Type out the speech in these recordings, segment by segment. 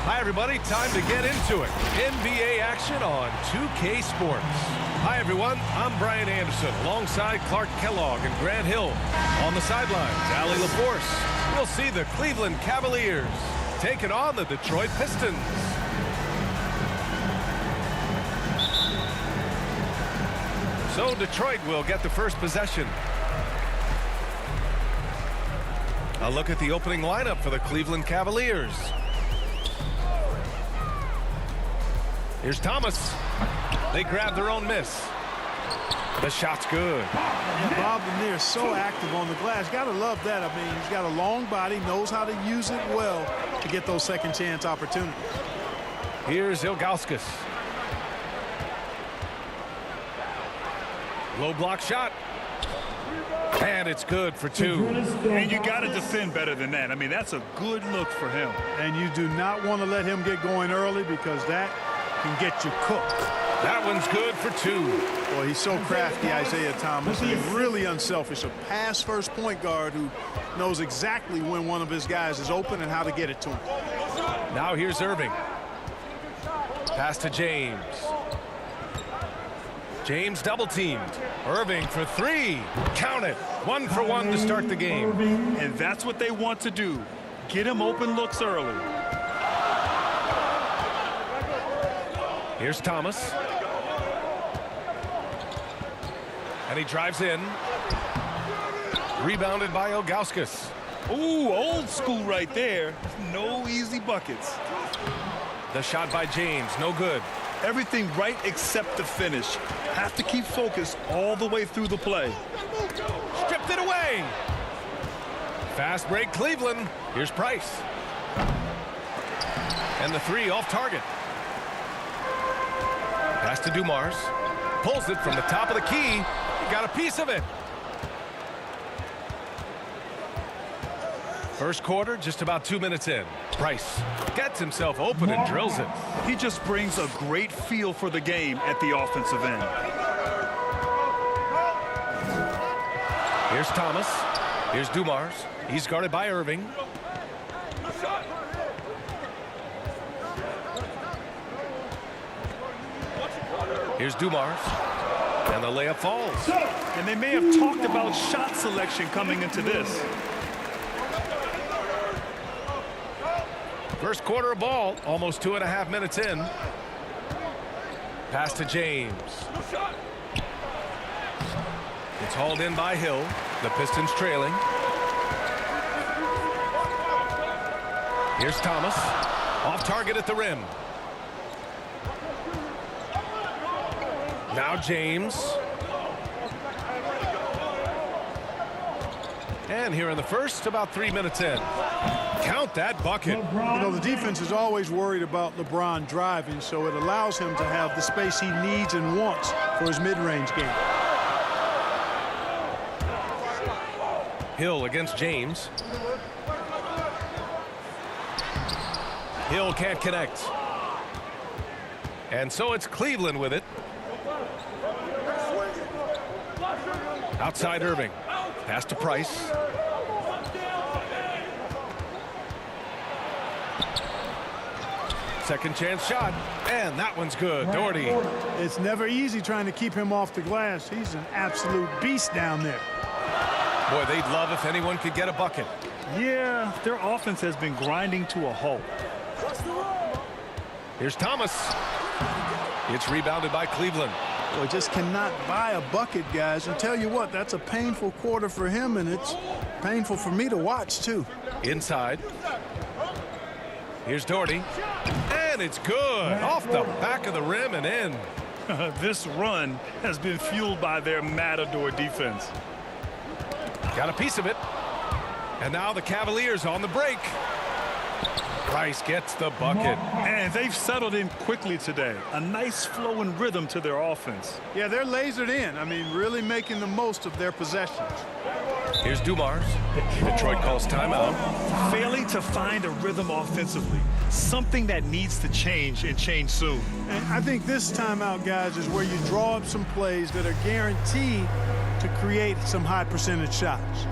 Hi, everybody. Time to get into it. NBA action on 2K Sports. Hi, everyone. I'm Brian Anderson alongside Clark Kellogg and Grant Hill. On the sidelines, Allie LaForce. We'll see the Cleveland Cavaliers taking on the Detroit Pistons. So Detroit will get the first possession. A look at the opening lineup for the Cleveland Cavaliers. Here's Thomas. They grab their own miss. The shot's good. And Bob Lanier is so active on the glass. Got to love that. I mean, he's got a long body, knows how to use it well to get those second chance opportunities. Here's Ilgauskas. Low block shot. And it's good for two. And you got to defend better than that. I mean, that's a good look for him. And you do not want to let him get going early because that can get you cooked. That one's good for two. Boy, he's so crafty, Isaiah Thomas, and really unselfish. A pass-first point guard who knows exactly when one of his guys is open and how to get it to him. Now here's Irving. Pass to James. James double-teamed. Irving for three. Count it. 1 for 1 to start the game. And that's what they want to do. Get him open looks early. Here's Thomas. And he drives in. Rebounded by Ilgauskas. Ooh, old school right there. No easy buckets. The shot by James, no good. Everything right except the finish. Have to keep focused all the way through the play. Stripped it away. Fast break Cleveland. Here's Price. And the three off target. Pass to Dumars. Pulls it from the top of the key. He got a piece of it. First quarter, just about 2 minutes in. Price gets himself open and drills it. He just brings a great feel for the game at the offensive end. Here's Thomas. Here's Dumars. He's guarded by Irving. Here's Dumars. And the layup falls. And they may have talked about shot selection coming into this. First quarter of ball, almost 2.5 minutes in. Pass to James. It's hauled in by Hill. The Pistons trailing. Here's Thomas. Off target at the rim. Now James. And here in the first, about 3 minutes in. Count that bucket. You know, the defense is always worried about LeBron driving, so it allows him to have the space he needs and wants for his mid-range game. Hill against James. Hill can't connect. And so it's Cleveland with it. Outside Irving. Pass to Price. Second chance shot. And that one's good. Doherty. It's never easy trying to keep him off the glass. He's an absolute beast down there. Boy, they'd love if anyone could get a bucket. Yeah, their offense has been grinding to a halt. Here's Thomas. It's rebounded by Cleveland. Well, just cannot buy a bucket, guys. And tell you what, that's a painful quarter for him, and it's painful for me to watch, too. Inside. Here's Doherty. And it's good. Off the back of the rim and in. This run has been fueled by their Matador defense. Got a piece of it. And now the Cavaliers on the break. Price gets the bucket. And they've settled in quickly today. A nice flow and rhythm to their offense. Yeah, they're lasered in. I mean, really making the most of their possessions. Here's Dumars. Detroit calls timeout. Failing to find a rhythm offensively. Something that needs to change and change soon. And I think this timeout, guys, is where you draw up some plays that are guaranteed to create some high percentage shots.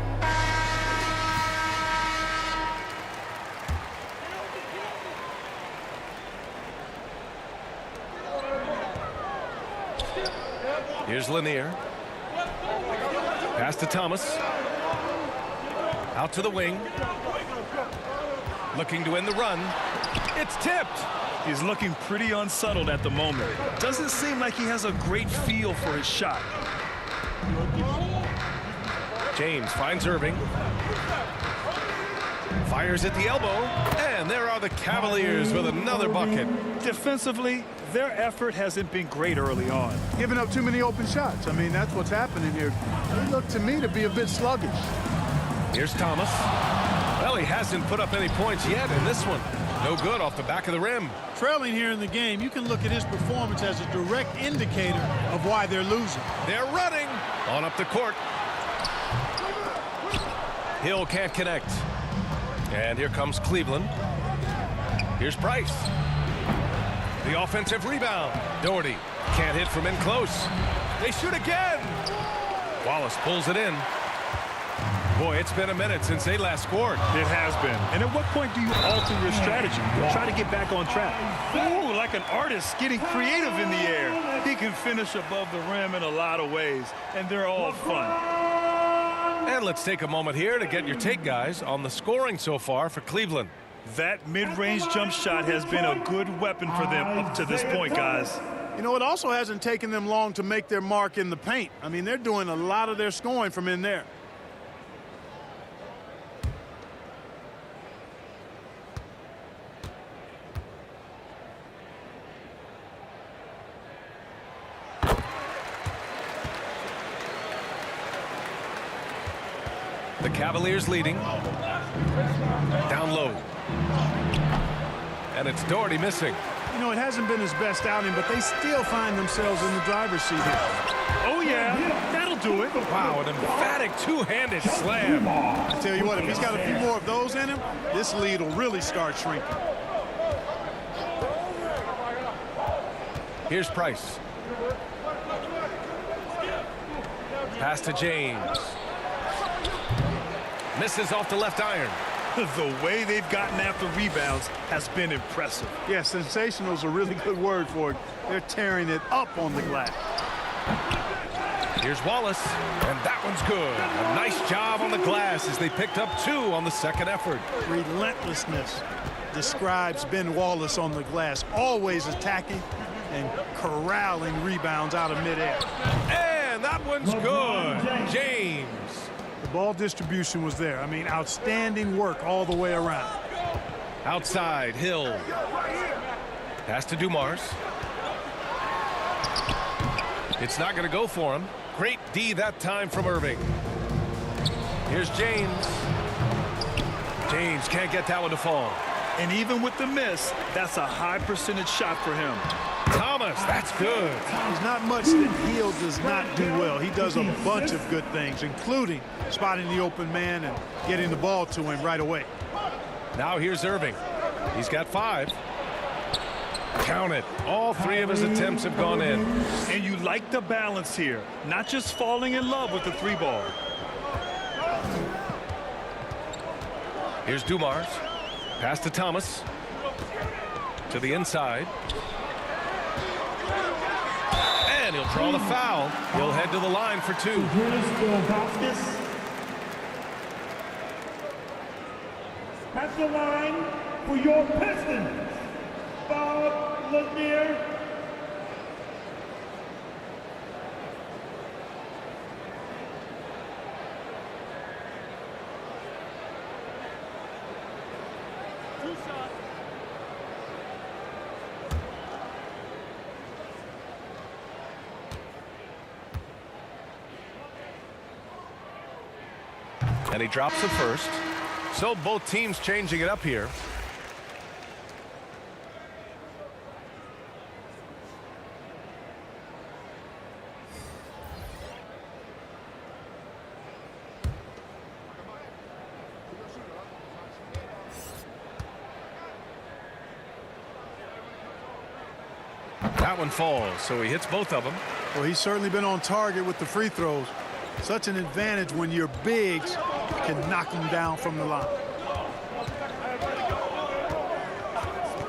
Here's Lanier. Pass to Thomas. Out to the wing. Looking to end the run. It's tipped. He's looking pretty unsettled at the moment. Doesn't seem like he has a great feel for his shot. James finds Irving. Fires at the elbow. And there are the Cavaliers with another bucket. Defensively, their effort hasn't been great early on. Giving up too many open shots. I mean, that's what's happening here. They look to me to be a bit sluggish. Here's Thomas. Well, he hasn't put up any points yet in this one. No good off the back of the rim. Trailing here in the game, you can look at his performance as a direct indicator of why they're losing. They're running on up the court. Hill can't connect. And here comes Cleveland. Here's Price. The offensive rebound. Doherty can't hit from in close. They shoot again. Wallace pulls it in. Boy, it's been a minute since they last scored. It has been. And at what point do you alter your strategy? Try to get back on track. Ooh, like an artist getting creative in the air. He can finish above the rim in a lot of ways, and they're all fun. And let's take a moment here to get your take, guys, on the scoring so far for Cleveland. That mid-range jump shot has been a good weapon for them up to this point, guys. You know, it also hasn't taken them long to make their mark in the paint. I mean, they're doing a lot of their scoring from in there. The Cavaliers leading. Down low. And it's Doherty missing. You know, it hasn't been his best outing, but they still find themselves in the driver's seat here. Oh, yeah, that'll do it. Wow, an emphatic two-handed slam. I tell you what, if he's got a few more of those in him, this lead will really start shrinking. Here's Price. Pass to James. Misses off the left iron. The way they've gotten after rebounds has been impressive. Yeah, sensational is a really good word for it. They're tearing it up on the glass. Here's Wallace, and that one's good. A nice job on the glass as they picked up 2 on the second effort. Relentlessness describes Ben Wallace on the glass, always attacking and corralling rebounds out of midair. And that one's good. James. The ball distribution was there. I mean, outstanding work all the way around. Outside, Hill. Pass to Dumars. It's not going to go for him. Great D that time from Irving. Here's James. James can't get that one to fall. And even with the miss, that's a high percentage shot for him. Thomas, that's good. There's not much that Hill does not do well. He does a bunch of good things, including spotting the open man and getting the ball to him right away. Now here's Irving. He's got 5. Count it. All 3 of his attempts have gone in. And you like the balance here. Not just falling in love with the 3-ball. Here's Dumars. Pass to Thomas. To the inside. And he'll draw the foul. He'll head to the line for 2. At the line for your Pistons, Bob Lanier. And he drops the first. So both teams changing it up here. That one falls, so he hits both of them. Well, he's certainly been on target with the free throws. Such an advantage when your bigs can knock him down from the line.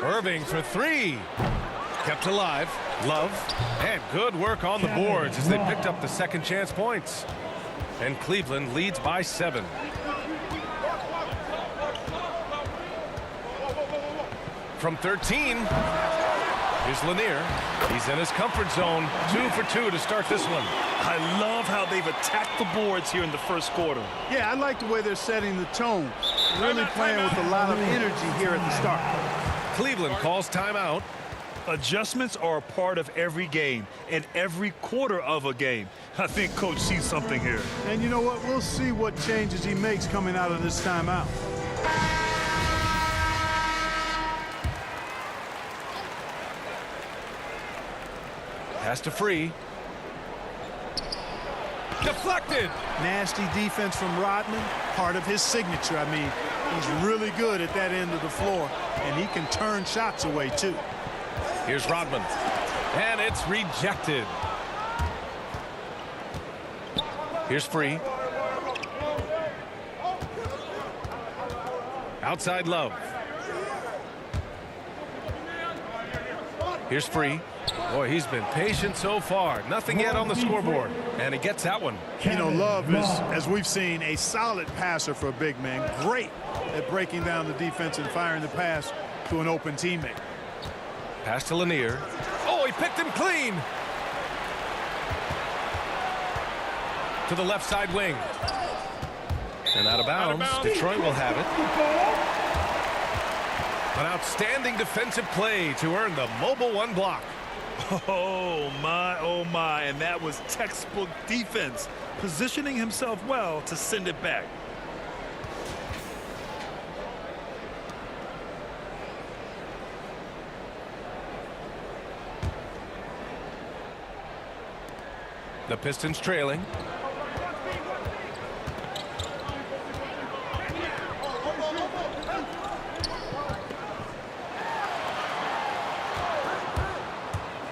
Irving for 3. Kept alive. Love. And good work on the boards as they picked up the second chance points. And Cleveland leads by 7. From 13. Here's Lanier. He's in his comfort zone. 2 for 2 to start this one. I love how they've attacked the boards here in the first quarter. Yeah, I like the way they're setting the tone. Really playing with a lot of energy here at the start. Cleveland calls timeout. Adjustments are a part of every game and every quarter of a game. I think Coach sees something here. And you know what? We'll see what changes he makes coming out of this timeout. Pass to Free. Deflected. Nasty defense from Rodman, part of his signature. I mean, he's really good at that end of the floor, and he can turn shots away, too. Here's Rodman. And it's rejected. Here's Free. Outside Love. Here's Free. Boy, he's been patient so far. Nothing yet on the scoreboard. And he gets that one. You know, Love is, as we've seen, a solid passer for a big man. Great at breaking down the defense and firing the pass to an open teammate. Pass to Lanier. Oh, he picked him clean. To the left side wing. And out of bounds. Detroit will have it. An outstanding defensive play to earn the mobile 1 block. Oh my, and that was textbook defense, positioning himself well to send it back. The Pistons trailing.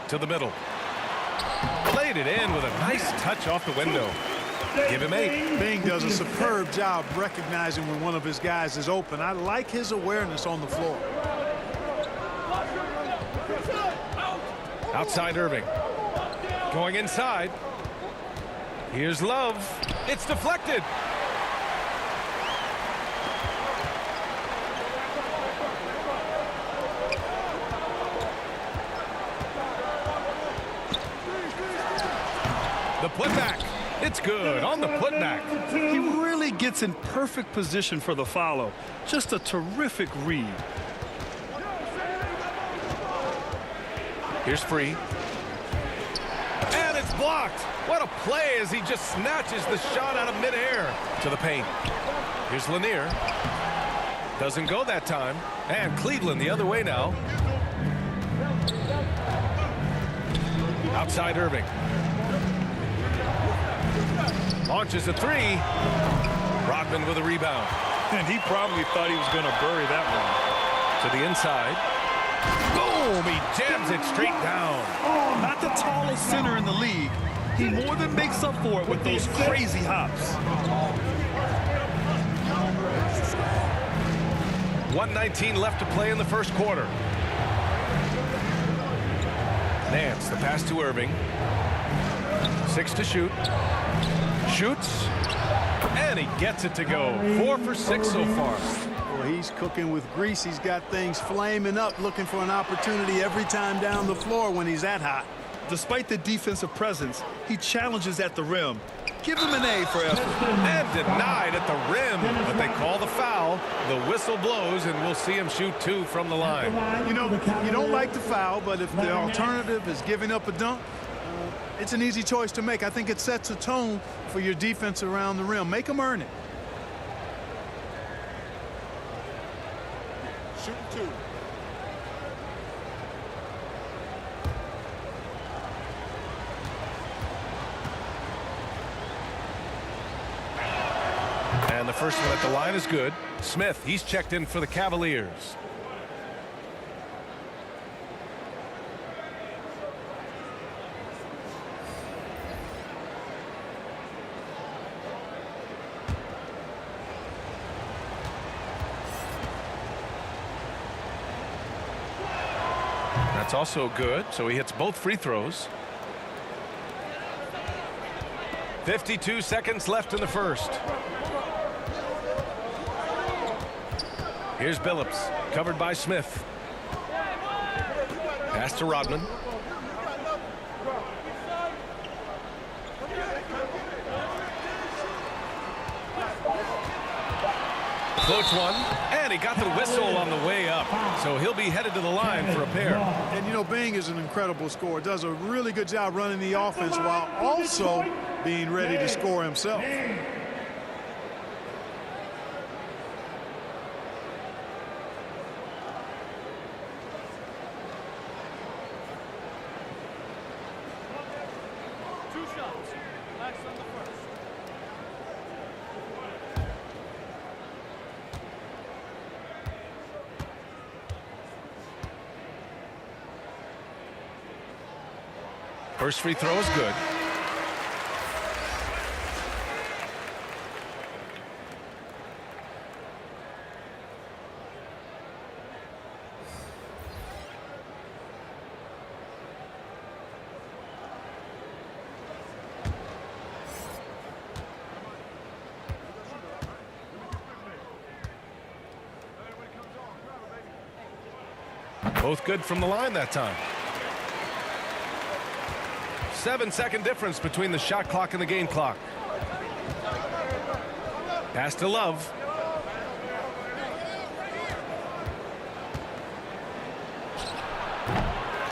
To the middle. Laid it in with a nice touch off the window. Give him 8. Bing does a superb job recognizing when one of his guys is open. I like his awareness on the floor. Outside Irving. Going inside. Here's Love. It's deflected. The putback. It's good on the putback. He really gets in perfect position for the follow. Just a terrific read. Here's Free. And it's blocked. What a play as he just snatches the shot out of midair. To the paint. Here's Lanier. Doesn't go that time. And Cleveland the other way now. Outside Irving. Launches a 3. Rodman with a rebound. And he probably thought he was going to bury that one. To the inside. Boom! He jams it straight down. Not the tallest center in the league. He more than makes up for it with those crazy hops. 1:19 left to play in the first quarter. Nance, the pass to Irving. 6 to shoot. Shoots. And he gets it to go. 4 for 6 so far. Well, he's cooking with grease. He's got things flaming up, looking for an opportunity every time down the floor when he's that hot. Despite the defensive presence, he challenges at the rim. Give him an A for effort. And denied at the rim, but they call the foul. The whistle blows, and we'll see him shoot 2 from the line. You know, you don't like the foul, but if the alternative is giving up a dunk, it's an easy choice to make. I think it sets a tone for your defense around the rim. Make them earn it. Shoot 2. And the first one at the line is good. Smith, he's checked in for the Cavaliers. That's also good, so he hits both free throws. 52 seconds left in the first. Here's Billups, covered by Smith. Pass to Rodman. Floats one, and he got the whistle on the way up. So he'll be headed to the line for a pair. And, you know, Bing is an incredible scorer. Does a really good job running the offense while also being ready to score himself. First free throw is good. Both good from the line that time. 7-second difference between the shot clock and the game clock. Pass to Love.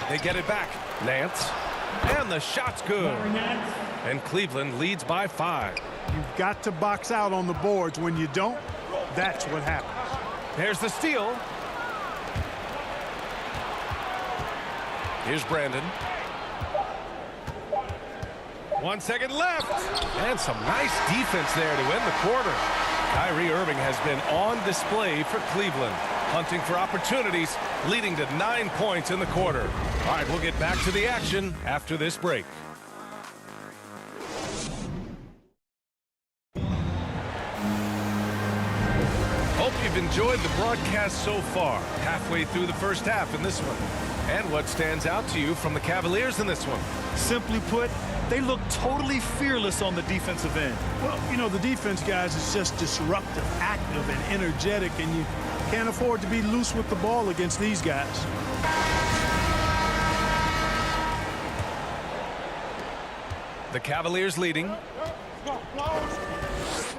They get it back. Nance. And the shot's good. And Cleveland leads by 5. You've got to box out on the boards. When you don't, that's what happens. There's the steal. Here's Brandon. 1 second left. And some nice defense there to end the quarter. Kyrie Irving has been on display for Cleveland, hunting for opportunities, leading to 9 points in the quarter. All right, we'll get back to the action after this break. Hope you've enjoyed the broadcast so far. Halfway through the first half in this one. And what stands out to you from the Cavaliers in this one? Simply put, they look totally fearless on the defensive end. Well, you know, the defense, guys, is just disruptive, active, and energetic, and you can't afford to be loose with the ball against these guys. The Cavaliers leading.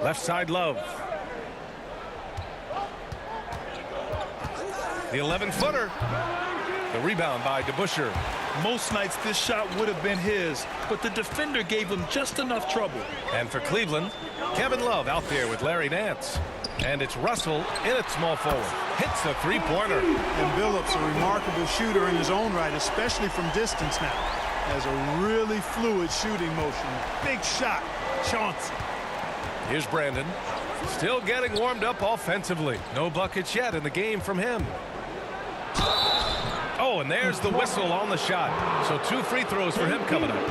Left side Love. The 11-footer. The rebound by DeBusschere. Most nights this shot would have been his, but the defender gave him just enough trouble. And for Cleveland, Kevin Love out there with Larry Nance. And it's Russell in at small forward. Hits the three-pointer. And Billups, a remarkable shooter in his own right, especially from distance now. Has a really fluid shooting motion. Big shot. Chauncey. Here's Brandon. Still getting warmed up offensively. No buckets yet in the game from him. Oh, and there's the whistle on the shot. So 2 free throws for him coming up.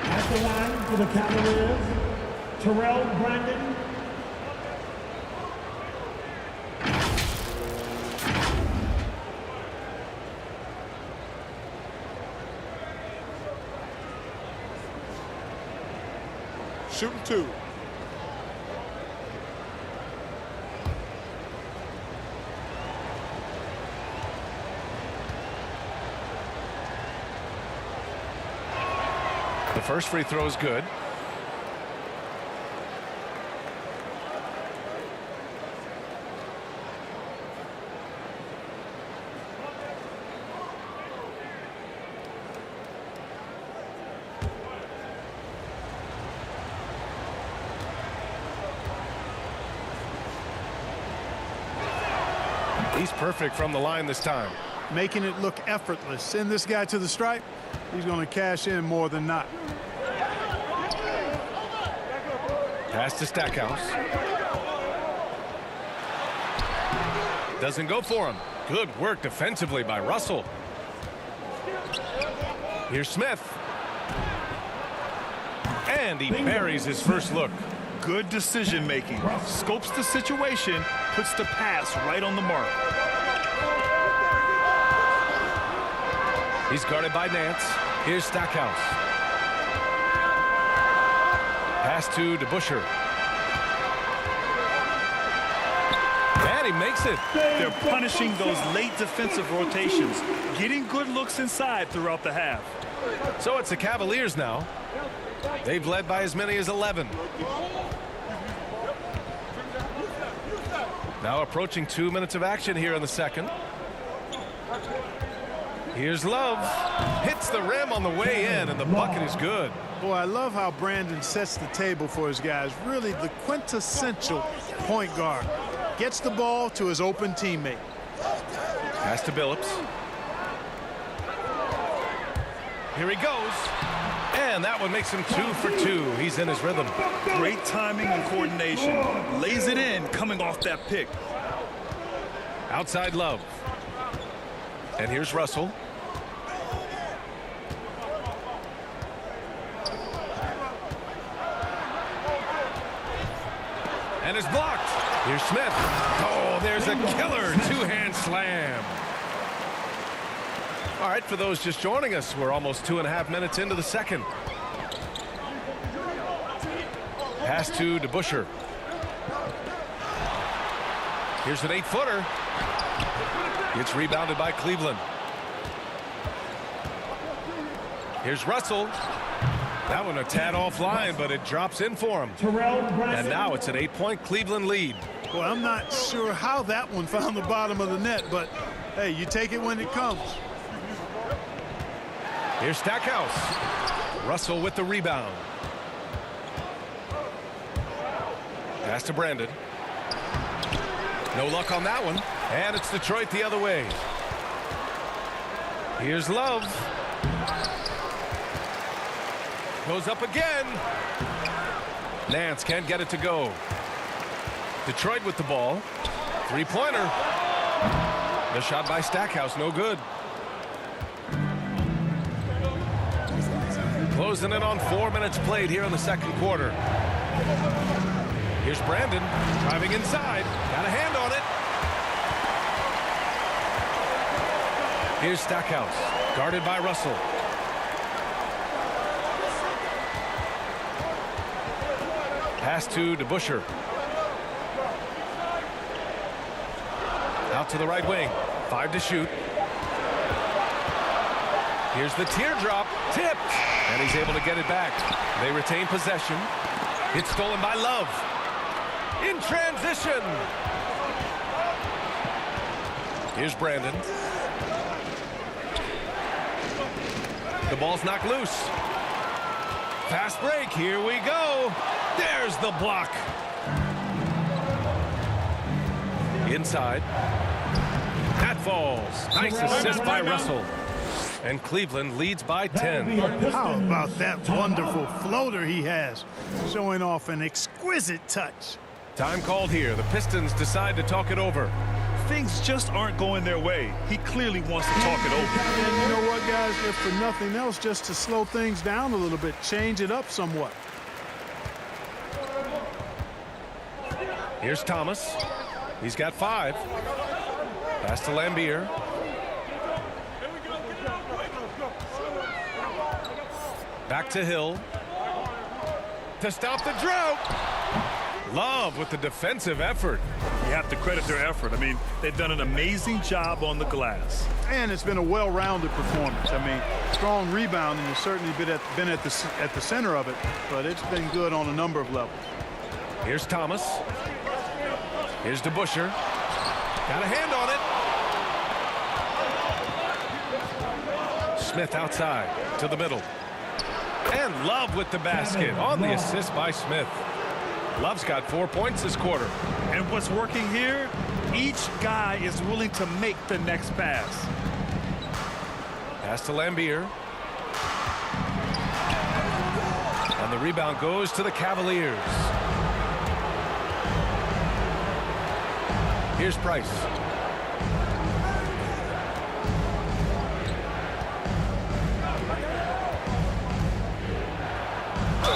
At the line for the Cavaliers, Terrell Brandon. Shooting 2. The first free throw is good. He's perfect from the line this time. Making it look effortless. Send this guy to the stripe. He's going to cash in more than not. Pass to Stackhouse. Doesn't go for him. Good work defensively by Russell. Here's Smith. And he buries his first look. Good decision making. Scopes the situation, puts the pass right on the mark. He's guarded by Nance. Here's Stackhouse. Pass to DeBusschere. And he makes it. They're punishing those late defensive rotations, getting good looks inside throughout the half. So it's the Cavaliers now. They've led by as many as 11. Now approaching 2 minutes of action here in the second. Here's Love. Hits the rim on the way in, and the bucket is good. Boy, I love how Brandon sets the table for his guys. Really the quintessential point guard. Gets the ball to his open teammate. Pass to Billups. Here he goes. And that one makes him 2 for 2. He's in his rhythm. Great timing and coordination. Lays it in coming off that pick. Outside Love. And here's Russell. And it's blocked. Here's Smith. Oh, there's a killer two-hand slam. All right, for those just joining us, we're almost 2.5 minutes into the second. Pass to DeBusschere. Here's an 8-footer. It's rebounded by Cleveland. Here's Russell. That one a tad offline, but it drops in for him. And now it's an 8-point Cleveland lead. Well, I'm not sure how that one found the bottom of the net, but hey, you take it when it comes. Here's Stackhouse. Russell with the rebound. Pass to Brandon. No luck on that one. And it's Detroit the other way. Here's Love. Goes up again. Nance can't get it to go. Detroit with the ball. Three-pointer. The shot by Stackhouse, no good. Closing in on 4 minutes played here in the second quarter. Here's Brandon driving inside. Got a hand on it. Here's Stackhouse, guarded by Russell. Pass to DeBusschere. Out to the right wing. 5 to shoot. Here's the teardrop. Tipped. And he's able to get it back. They retain possession. It's stolen by Love. In transition. Here's Brandon. The ball's knocked loose. Fast break. Here we go. There's the block. Inside. That falls. Nice assist by Russell. And Cleveland leads by 10. How about that wonderful floater he has, showing off an exquisite touch. Time called here. The Pistons decide to talk it over. Things just aren't going their way. He clearly wants to talk it over. And you know what, guys? If for nothing else, just to slow things down a little bit, change it up somewhat. Here's Thomas. He's got 5. Pass to Lambier. Back to Hill. To stop the drought. Love with the defensive effort. You have to credit their effort. I mean, they've done an amazing job on the glass. And it's been a well-rounded performance. I mean, strong rebounding has certainly been at the center of it, but it's been good on a number of levels. Here's Thomas. Here's DeBusschere. Got a hand on it. Smith outside to the middle. And Love with the basket on the assist by Smith. Love's got 4 points this quarter. And what's working here, each guy is willing to make the next pass. Pass to Lambier. And the rebound goes to the Cavaliers. Here's Price.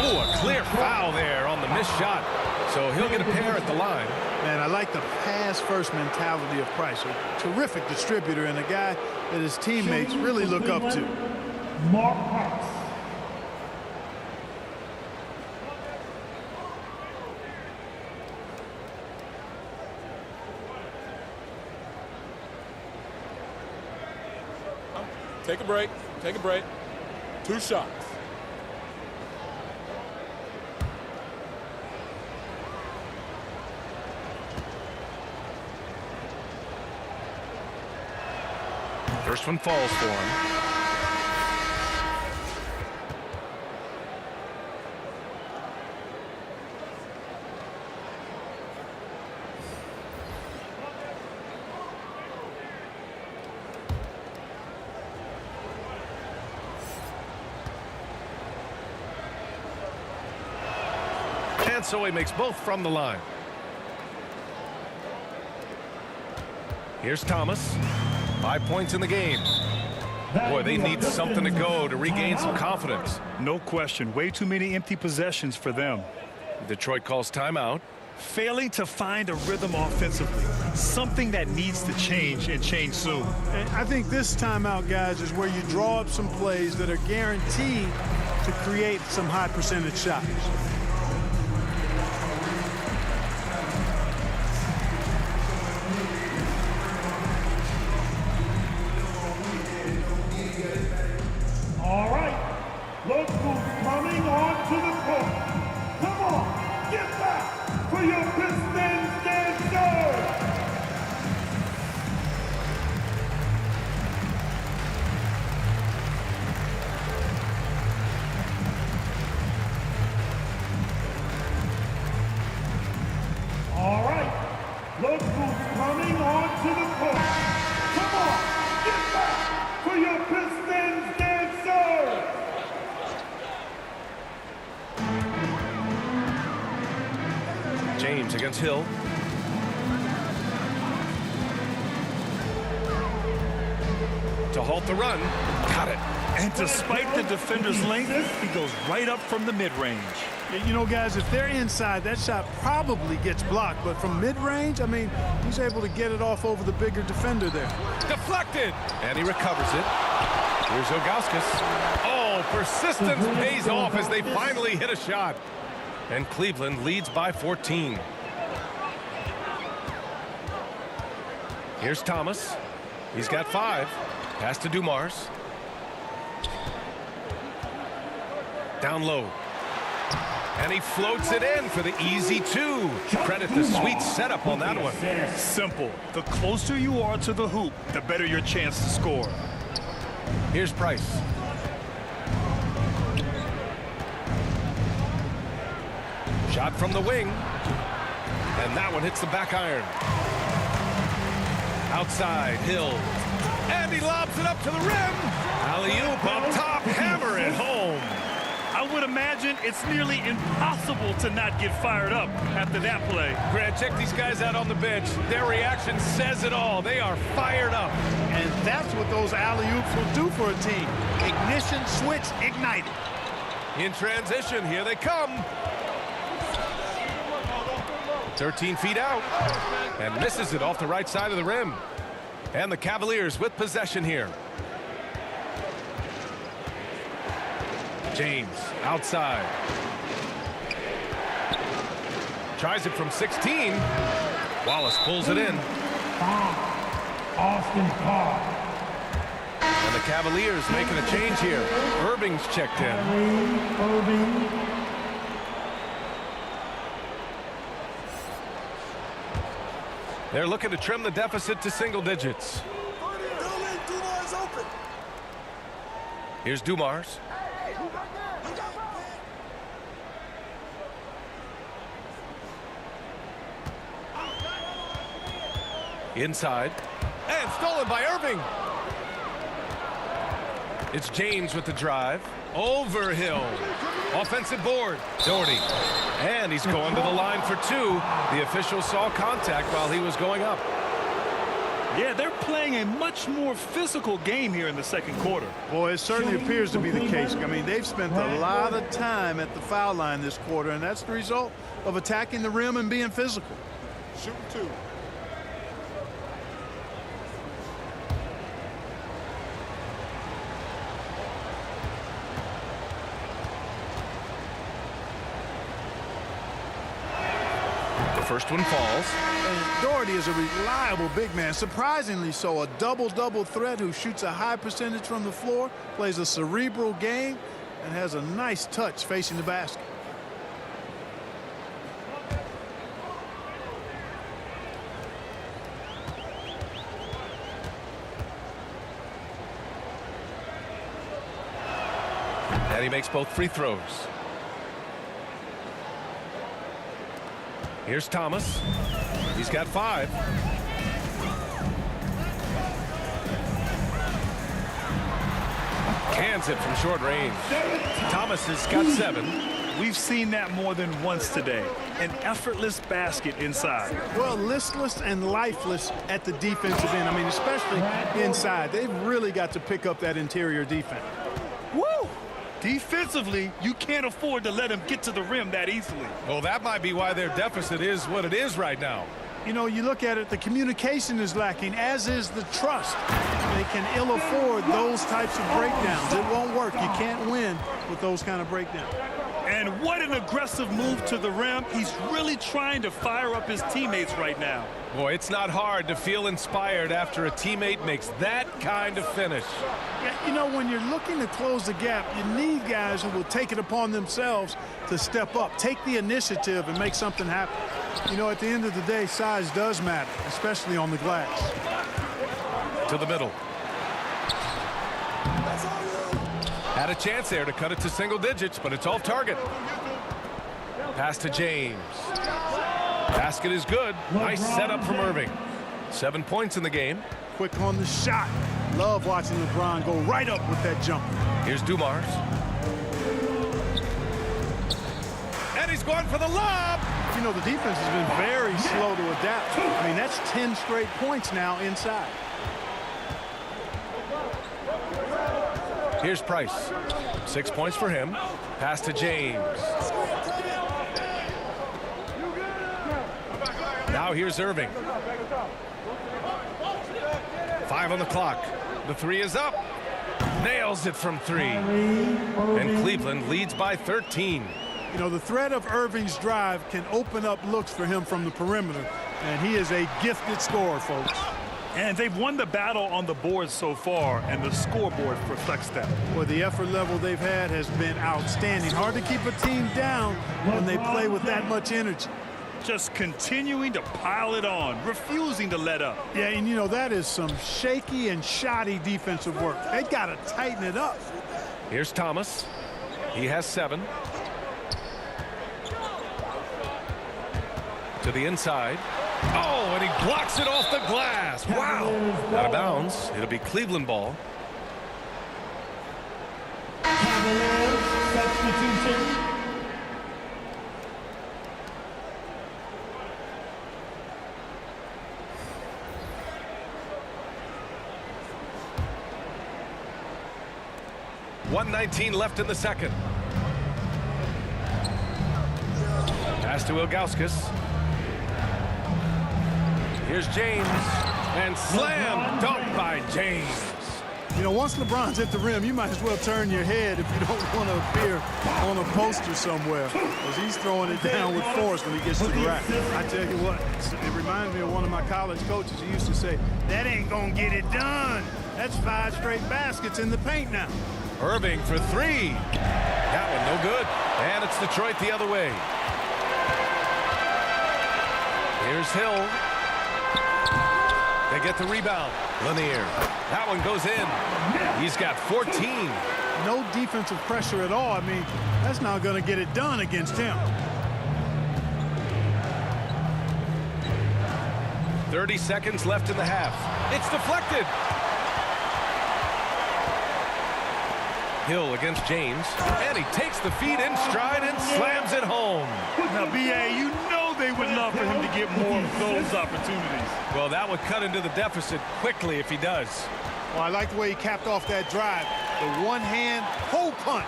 Ooh, a clear foul there on the missed shot. So he'll get a pair at the line. Man, I like the pass-first mentality of Price. A terrific distributor and a guy that his teammates really look up to. Mark Price. Take a break. Take a break. 2 shots. First one falls for him. And so he makes both from the line. Here's Thomas. 5 points in the game. Boy, they need something to go to regain some confidence. No question. Way too many empty possessions for them. Detroit calls timeout. Failing to find a rhythm offensively. Something that needs to change and change soon. And I think this timeout, guys, is where you draw up some plays that are guaranteed to create some high percentage shots. All right, look who's coming onto the court. Come on, get back for your Pistons dancer. All right, look who's coming onto the court. Come on, get back for your Pistons dancer. James against Hill. To halt the run. Got it. And despite the defender's length, he goes right up from the mid-range. You know, guys, if they're inside, that shot probably gets blocked. But from mid-range, I mean, he's able to get it off over the bigger defender there. Deflected. And he recovers it. Here's Ilgauskas. Oh, persistence pays off as they finally hit a shot. And Cleveland leads by 14. Here's Thomas. He's got 5. Pass to Dumars. Down low. And he floats it in for the easy 2. Credit the sweet setup on that one. Simple. The closer you are to the hoop, the better your chance to score. Here's Price. Shot from the wing. And that one hits the back iron. Outside, Hill. And he lobs it up to the rim. Alley-oop up top, hammer it home. I would imagine it's nearly impossible to not get fired up after that play. Grant, check these guys out on the bench. Their reaction says it all. They are fired up. And that's what those alley-oops will do for a team. Ignition switch ignited. In transition, here they come. 13 feet out. And misses it off the right side of the rim. And the Cavaliers with possession here. James outside. Tries it from 16. Wallace pulls it in. Austin Park. And the Cavaliers making a change here. Irving's checked in. Irving. They're looking to trim the deficit to single digits. Here's Dumars. Inside. And stolen by Irving. It's James with the drive. Over Hill. Offensive board. Doherty. And he's going to the line for 2. The official saw contact while he was going up. Yeah, they're playing a much more physical game here in the second quarter. Boy, it certainly appears to be the case. I mean, they've spent a lot of time at the foul line this quarter, and that's the result of attacking the rim and being physical. Shooting 2. First one falls. And Doherty is a reliable big man, surprisingly so. A double-double threat who shoots a high percentage from the floor, plays a cerebral game, and has a nice touch facing the basket. And he makes both free throws. Here's Thomas. He's got 5. Cans it from short range. Thomas has got 7. We've seen that more than once today. An effortless basket inside. Well, listless and lifeless at the defensive end. I mean, especially inside. They've really got to pick up that interior defense. Woo! Defensively, you can't afford to let him get to the rim that easily. Well, that might be why their deficit is what it is right now. You know, you look at it, the communication is lacking, as is the trust. They can ill afford those types of breakdowns. It won't work. You can't win with those kind of breakdowns. And what an aggressive move to the rim. He's really trying to fire up his teammates right now. Boy, it's not hard to feel inspired after a teammate makes that kind of finish. Yeah, you know, when you're looking to close the gap, you need guys who will take it upon themselves to step up, take the initiative, and make something happen. You know, at the end of the day, size does matter, especially on the glass. To the middle. Had a chance there to cut it to single digits, but it's off target. Pass to James. Basket is good. Nice setup from Irving. 7 points in the game. Quick on the shot. Love watching LeBron go right up with that jump. Here's Dumars. And he's going for the lob. You know, the defense has been very slow to adapt. I mean, that's 10 straight points now inside. Here's Price. 6 points for him. Pass to James. Now here's Irving. 5 on the clock. The 3 is up. Nails it from 3. And Cleveland leads by 13. You know, the threat of Irving's drive can open up looks for him from the perimeter. And he is a gifted scorer, folks. And they've won the battle on the board so far, and the scoreboard reflects that. Well, the effort level they've had has been outstanding. Hard to keep a team down when they play with that much energy. Just continuing to pile it on, refusing to let up. Yeah, and you know, that is some shaky and shoddy defensive work. They got to tighten it up. Here's Thomas. He has 7. To the inside. Oh, and he blocks it off the glass. Wow. Out of bounds. It'll be Cleveland ball. Cavaliers substitution. .119 left in the second. Pass to Ilgauskas. Here's James. And slam dunk by James. You know, once LeBron's at the rim, you might as well turn your head if you don't want to appear on a poster somewhere, because he's throwing it down with force when he gets to the rack. I tell you what, it reminds me of one of my college coaches who used to say, that ain't going to get it done. That's 5 straight baskets in the paint now. Irving for 3. That one no good. And it's Detroit the other way. Here's Hill. They get the rebound. Lanier. That one goes in. He's got 14. No defensive pressure at all. I mean, that's not going to get it done against him. 30 seconds left in the half. It's deflected. Hill against James, and he takes the feed in stride and slams it home. Now, B.A., you know they would love for him to get more of those opportunities. Well, that would cut into the deficit quickly if he does. Well, I like the way he capped off that drive. The one-hand hole punch.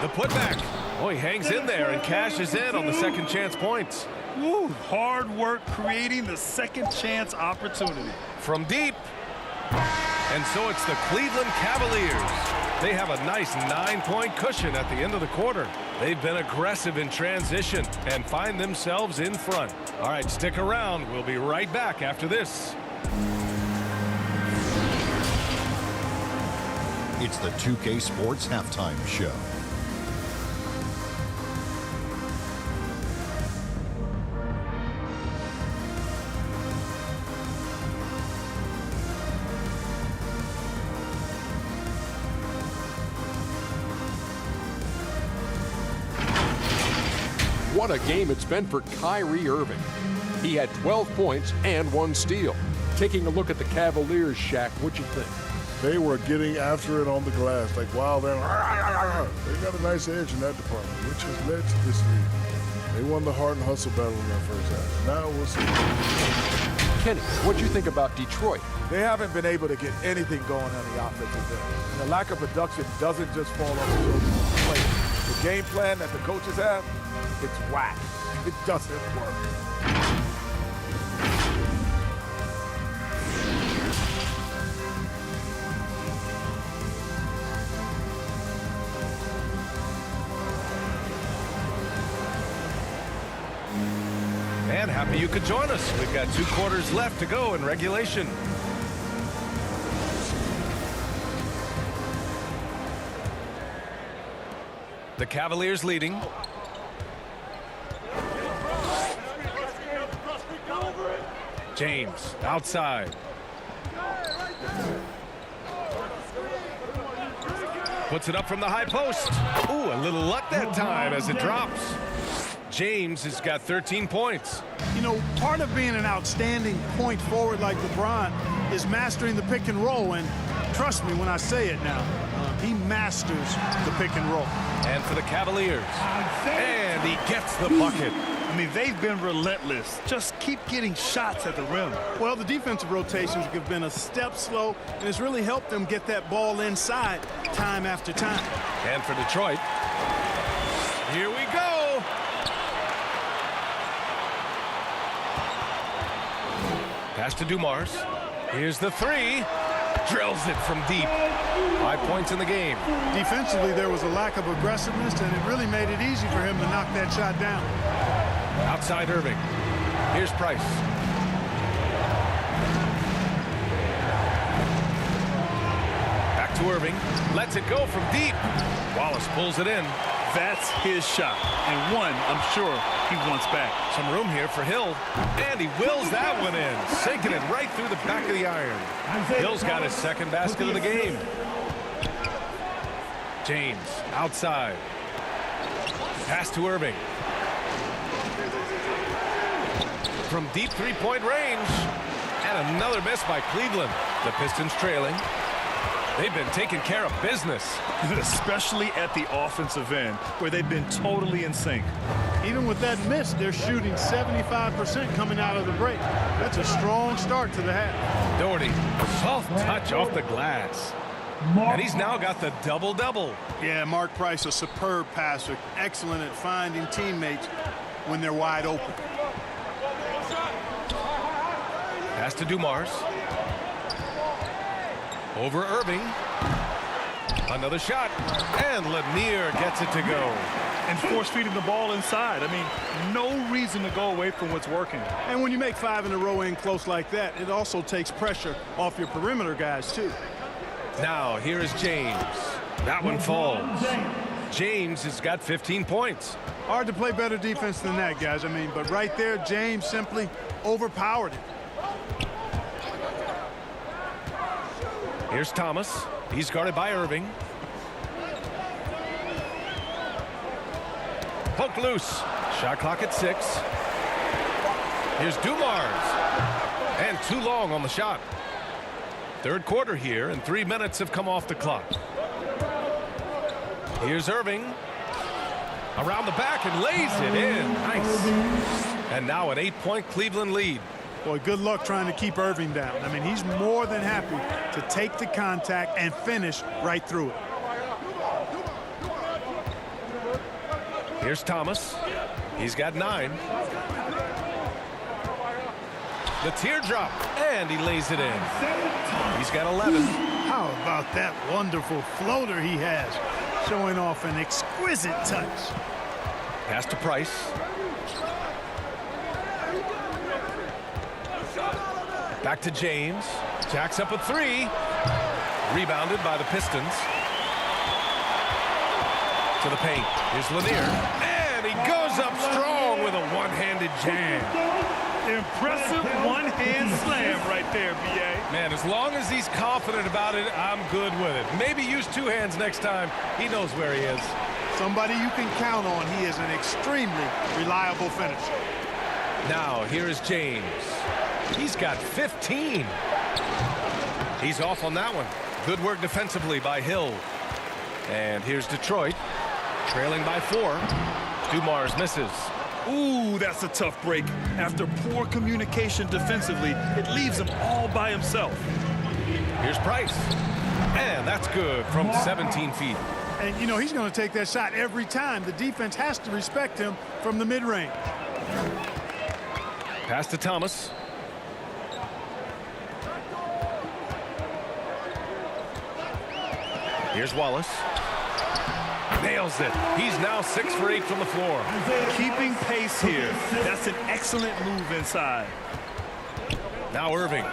The putback. Oh, he hangs in there and cashes in on the second chance points. Woo, hard work creating the second chance opportunity. From deep. And so it's the Cleveland Cavaliers. They have a nice 9-point cushion at the end of the quarter. They've been aggressive in transition and find themselves in front. All right, stick around. We'll be right back after this. It's the 2K Sports Halftime Show. What a game it's been for Kyrie Irving. He had 12 points and 1 steal. Taking a look at the Cavaliers, Shaq, what you think? They were getting after it on the glass, like wild animals. They got a nice edge in that department, which has led to this lead. They won the heart and hustle battle in that first half. Now we'll see. Kenny, what you think about Detroit? They haven't been able to get anything going on the offensive end. And the lack of production doesn't just fall on the shoulders of the players. The game plan that the coaches have, it's whack. It doesn't work. And happy you could join us. We've got 2 quarters left to go in regulation. The Cavaliers leading. James outside. Puts it up from the high post. Ooh, a little luck that time as it drops. James has got 13 points. You know, part of being an outstanding point forward like LeBron is mastering the pick and roll. And trust me when I say it now, he masters the pick and roll. And for the Cavaliers. And he gets the bucket. I mean, they've been relentless. Just keep getting shots at the rim. Well, the defensive rotations have been a step slow, and it's really helped them get that ball inside time after time. And for Detroit, here we go. Pass to Dumars. Here's the 3. Drills it from deep. 5 points in the game. Defensively, there was a lack of aggressiveness, and it really made it easy for him to knock that shot down. Outside Irving. Here's Price. Back to Irving. Lets it go from deep. Wallace pulls it in. That's his shot. And one, I'm sure, he wants back. Some room here for Hill. And he wills that one in. Sinking it right through the back of the iron. Hill's got his second basket of the game. James outside. Pass to Irving. From deep 3-point range. And another miss by Cleveland. The Pistons trailing. They've been taking care of business. Especially at the offensive end, where they've been totally in sync. Even with that miss, they're shooting 75% coming out of the break. That's a strong start to the half. Doherty, soft touch off the glass. And he's now got the double-double. Yeah, Mark Price, a superb passer. Excellent at finding teammates when they're wide open. Pass to Dumars. Over Irving. Another shot. And Lanier gets it to go. And force feeding the ball inside. I mean, no reason to go away from what's working. And when you make 5 in a row in close like that, it also takes pressure off your perimeter guys, too. Now, here is James. That one falls. James has got 15 points. Hard to play better defense than that, guys. I mean, but right there, James simply overpowered it. Here's Thomas. He's guarded by Irving. Poke loose. Shot clock at 6. Here's Dumars. And too long on the shot. Third quarter here, and 3 minutes have come off the clock. Here's Irving. Around the back and lays it in. Nice. And now an 8-point Cleveland lead. Boy, good luck trying to keep Irving down. I mean, he's more than happy to take the contact and finish right through it. Here's Thomas. He's got 9. The teardrop, and he lays it in. He's got 11. How about that wonderful floater he has, showing off an exquisite touch. Pass to Price. Back to James. Jacks up a 3. Rebounded by the Pistons. To the paint. Here's Lanier. And he goes up strong with a one-handed jam. Impressive one-hand slam right there, B.A. Man, as long as he's confident about it, I'm good with it. Maybe use 2 hands next time. He knows where he is. Somebody you can count on. He is an extremely reliable finisher. Now, here is James. He's got 15. He's off on that one. Good work defensively by Hill. And here's Detroit, trailing by 4. Dumars misses. Ooh, that's a tough break. After poor communication defensively, it leaves him all by himself. Here's Price. And that's good from 17 feet. And, you know, he's going to take that shot every time. The defense has to respect him from the mid-range. Pass to Thomas. Here's Wallace. Nails it. He's now 6 for 8 from the floor. Keeping pace here. That's an excellent move inside. Now Irving.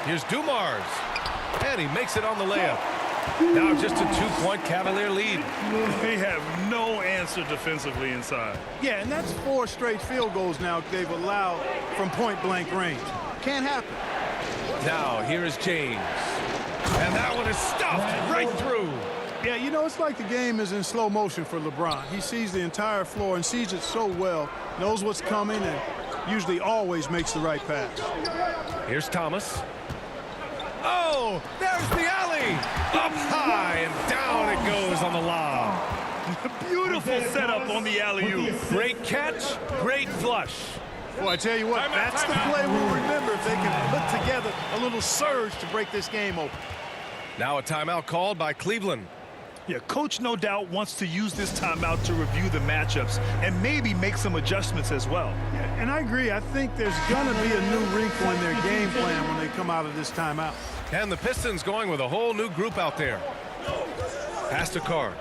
Here's Dumars. And he makes it on the layup. Now just a 2-point Cavalier lead. They have no answer defensively inside. Yeah, and that's 4 straight field goals now they've allowed from point-blank range. Can't happen. Now here is James. And that one is stuffed right through. Yeah, you know, it's like the game is in slow motion for LeBron. He sees the entire floor and sees it so well, knows what's coming, and usually always makes the right pass. Here's Thomas. Oh, there's the alley. Up high and down it goes on the lob. Beautiful setup on the alley-oop. Great catch, great flush. Well, I tell you what, that's the play we'll remember if they can put together a little surge to break this game open. Now a timeout called by Cleveland. Yeah, coach no doubt wants to use this timeout to review the matchups and maybe make some adjustments as well. Yeah, and I agree. I think there's going to be a new wrinkle in their game plan when they come out of this timeout. And the Pistons going with a whole new group out there. Pass to Carr.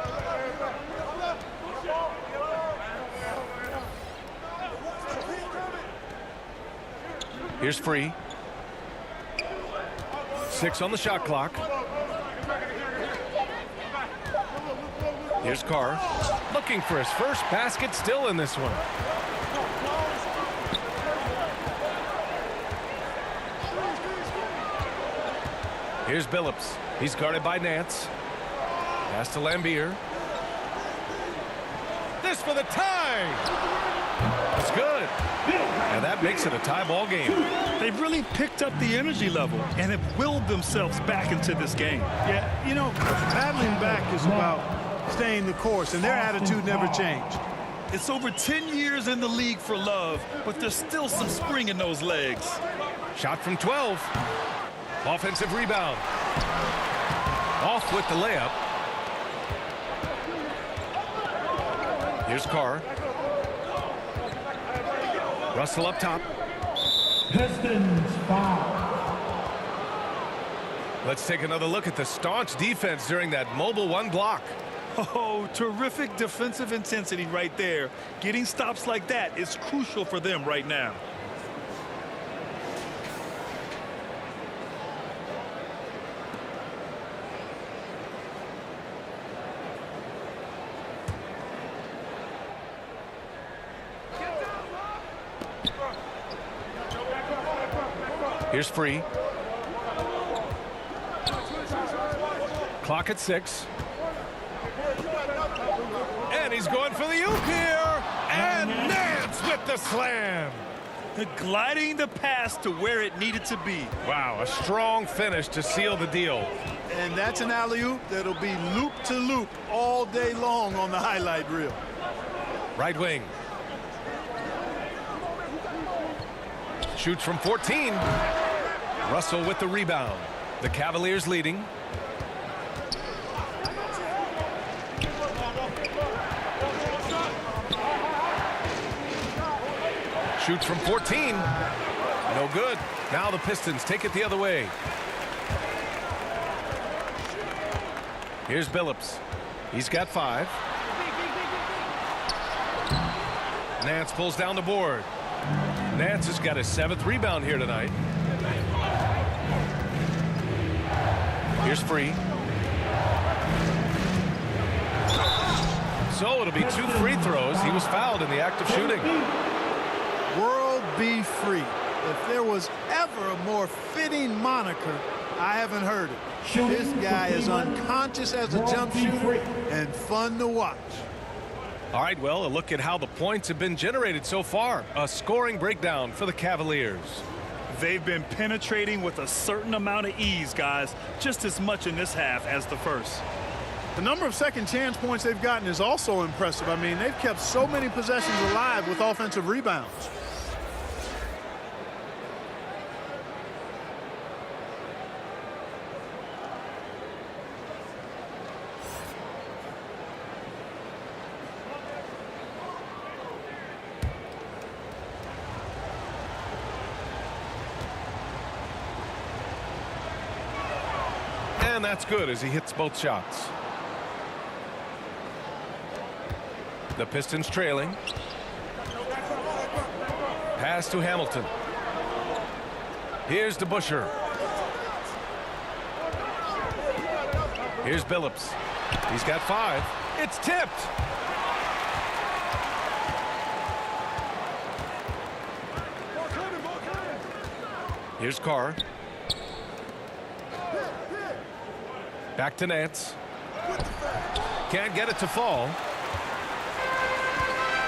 Here's Free. 6 on the shot clock. Here's Carr. Looking for his first basket, still in this one. Here's Billups. He's guarded by Nance. Pass to Lambier. This for the tie. That's good. And that makes it a tie ball game. They've really picked up the energy level and have willed themselves back into this game. Yeah, you know, battling back is about staying the course, and their attitude never changed. It's over 10 years in the league for Love, but there's still some spring in those legs. Shot from 12. Offensive rebound. Off with the layup. Here's Carr. Russell up top. Pistons foul. Let's take another look at the staunch defense during that mobile 1 block. Oh, terrific defensive intensity right there. Getting stops like that is crucial for them right now. Here's Free. Clock at 6. And he's going for the oop here. And Nance with the slam. Gliding the pass to where it needed to be. Wow, a strong finish to seal the deal. And that's an alley-oop that'll be loop to loop all day long on the highlight reel. Right wing. Shoots from 14. Russell with the rebound. The Cavaliers leading. Shoots from 14. No good. Now the Pistons take it the other way. Here's Billups. He's got 5. Nance pulls down the board. Nance has got his 7th rebound here tonight. Here's Free. So it'll be 2 free throws. He was fouled in the act of shooting. World be free. If there was ever a more fitting moniker, I haven't heard it. This guy is unconscious as a jump shooter and fun to watch. All right, well, a look at how the points have been generated so far. A scoring breakdown for the Cavaliers. They've been penetrating with a certain amount of ease, guys, just as much in this half as the first. The number of second chance points they've gotten is also impressive. I mean, they've kept so many possessions alive with offensive rebounds. And that's good as he hits both shots. The Pistons trailing. Pass to Hamilton. Here's DeBusschere. Here's Billups. He's got 5. It's tipped. Here's Carr. Back to Nance. Can't get it to fall.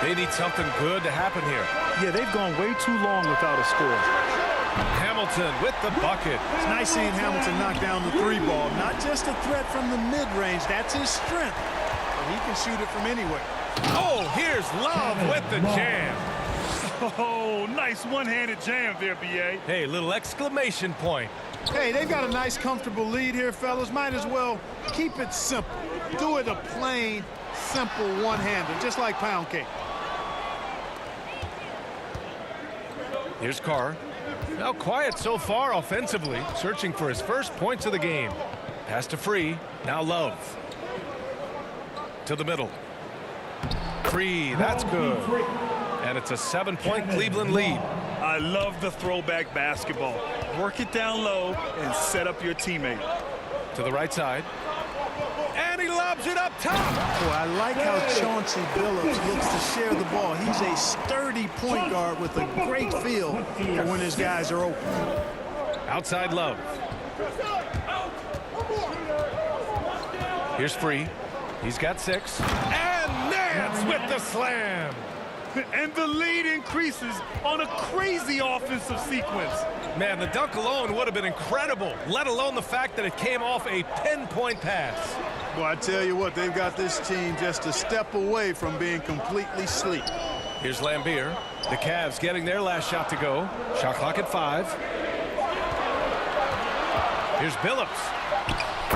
They need something good to happen here. Yeah, they've gone way too long without a score. Hamilton with the bucket. It's nice seeing Hamilton knock down the 3 ball. Not just a threat from the mid-range. That's his strength. But he can shoot it from anywhere. Oh, here's Love with the jam. Oh, nice one-handed jam there, B.A. Hey, little exclamation point. Hey, they've got a nice, comfortable lead here, fellas. Might as well keep it simple. Do it a plain, simple one-hander, just like pound cake. Here's Carr. Now quiet so far offensively, searching for his first points of the game. Pass to Free. Now Love. To the middle. Free. That's good. And it's a 7-point Cleveland lead. I love the throwback basketball. Work it down low and set up your teammate. To the right side. And he lobs it up top. Boy, I like how Chauncey Billups looks to share the ball. He's a sturdy point guard with a great feel for when his guys are open. Outside Love. Here's Free. He's got 6. And Nance with the slam. And the lead increases on a crazy offensive sequence. Man, the dunk alone would have been incredible, let alone the fact that it came off a pinpoint pass. Well, I tell you what, they've got this team just a step away from being completely sleep. Here's Lambeer. The Cavs getting their last shot to go. Shot clock at 5. Here's Billups.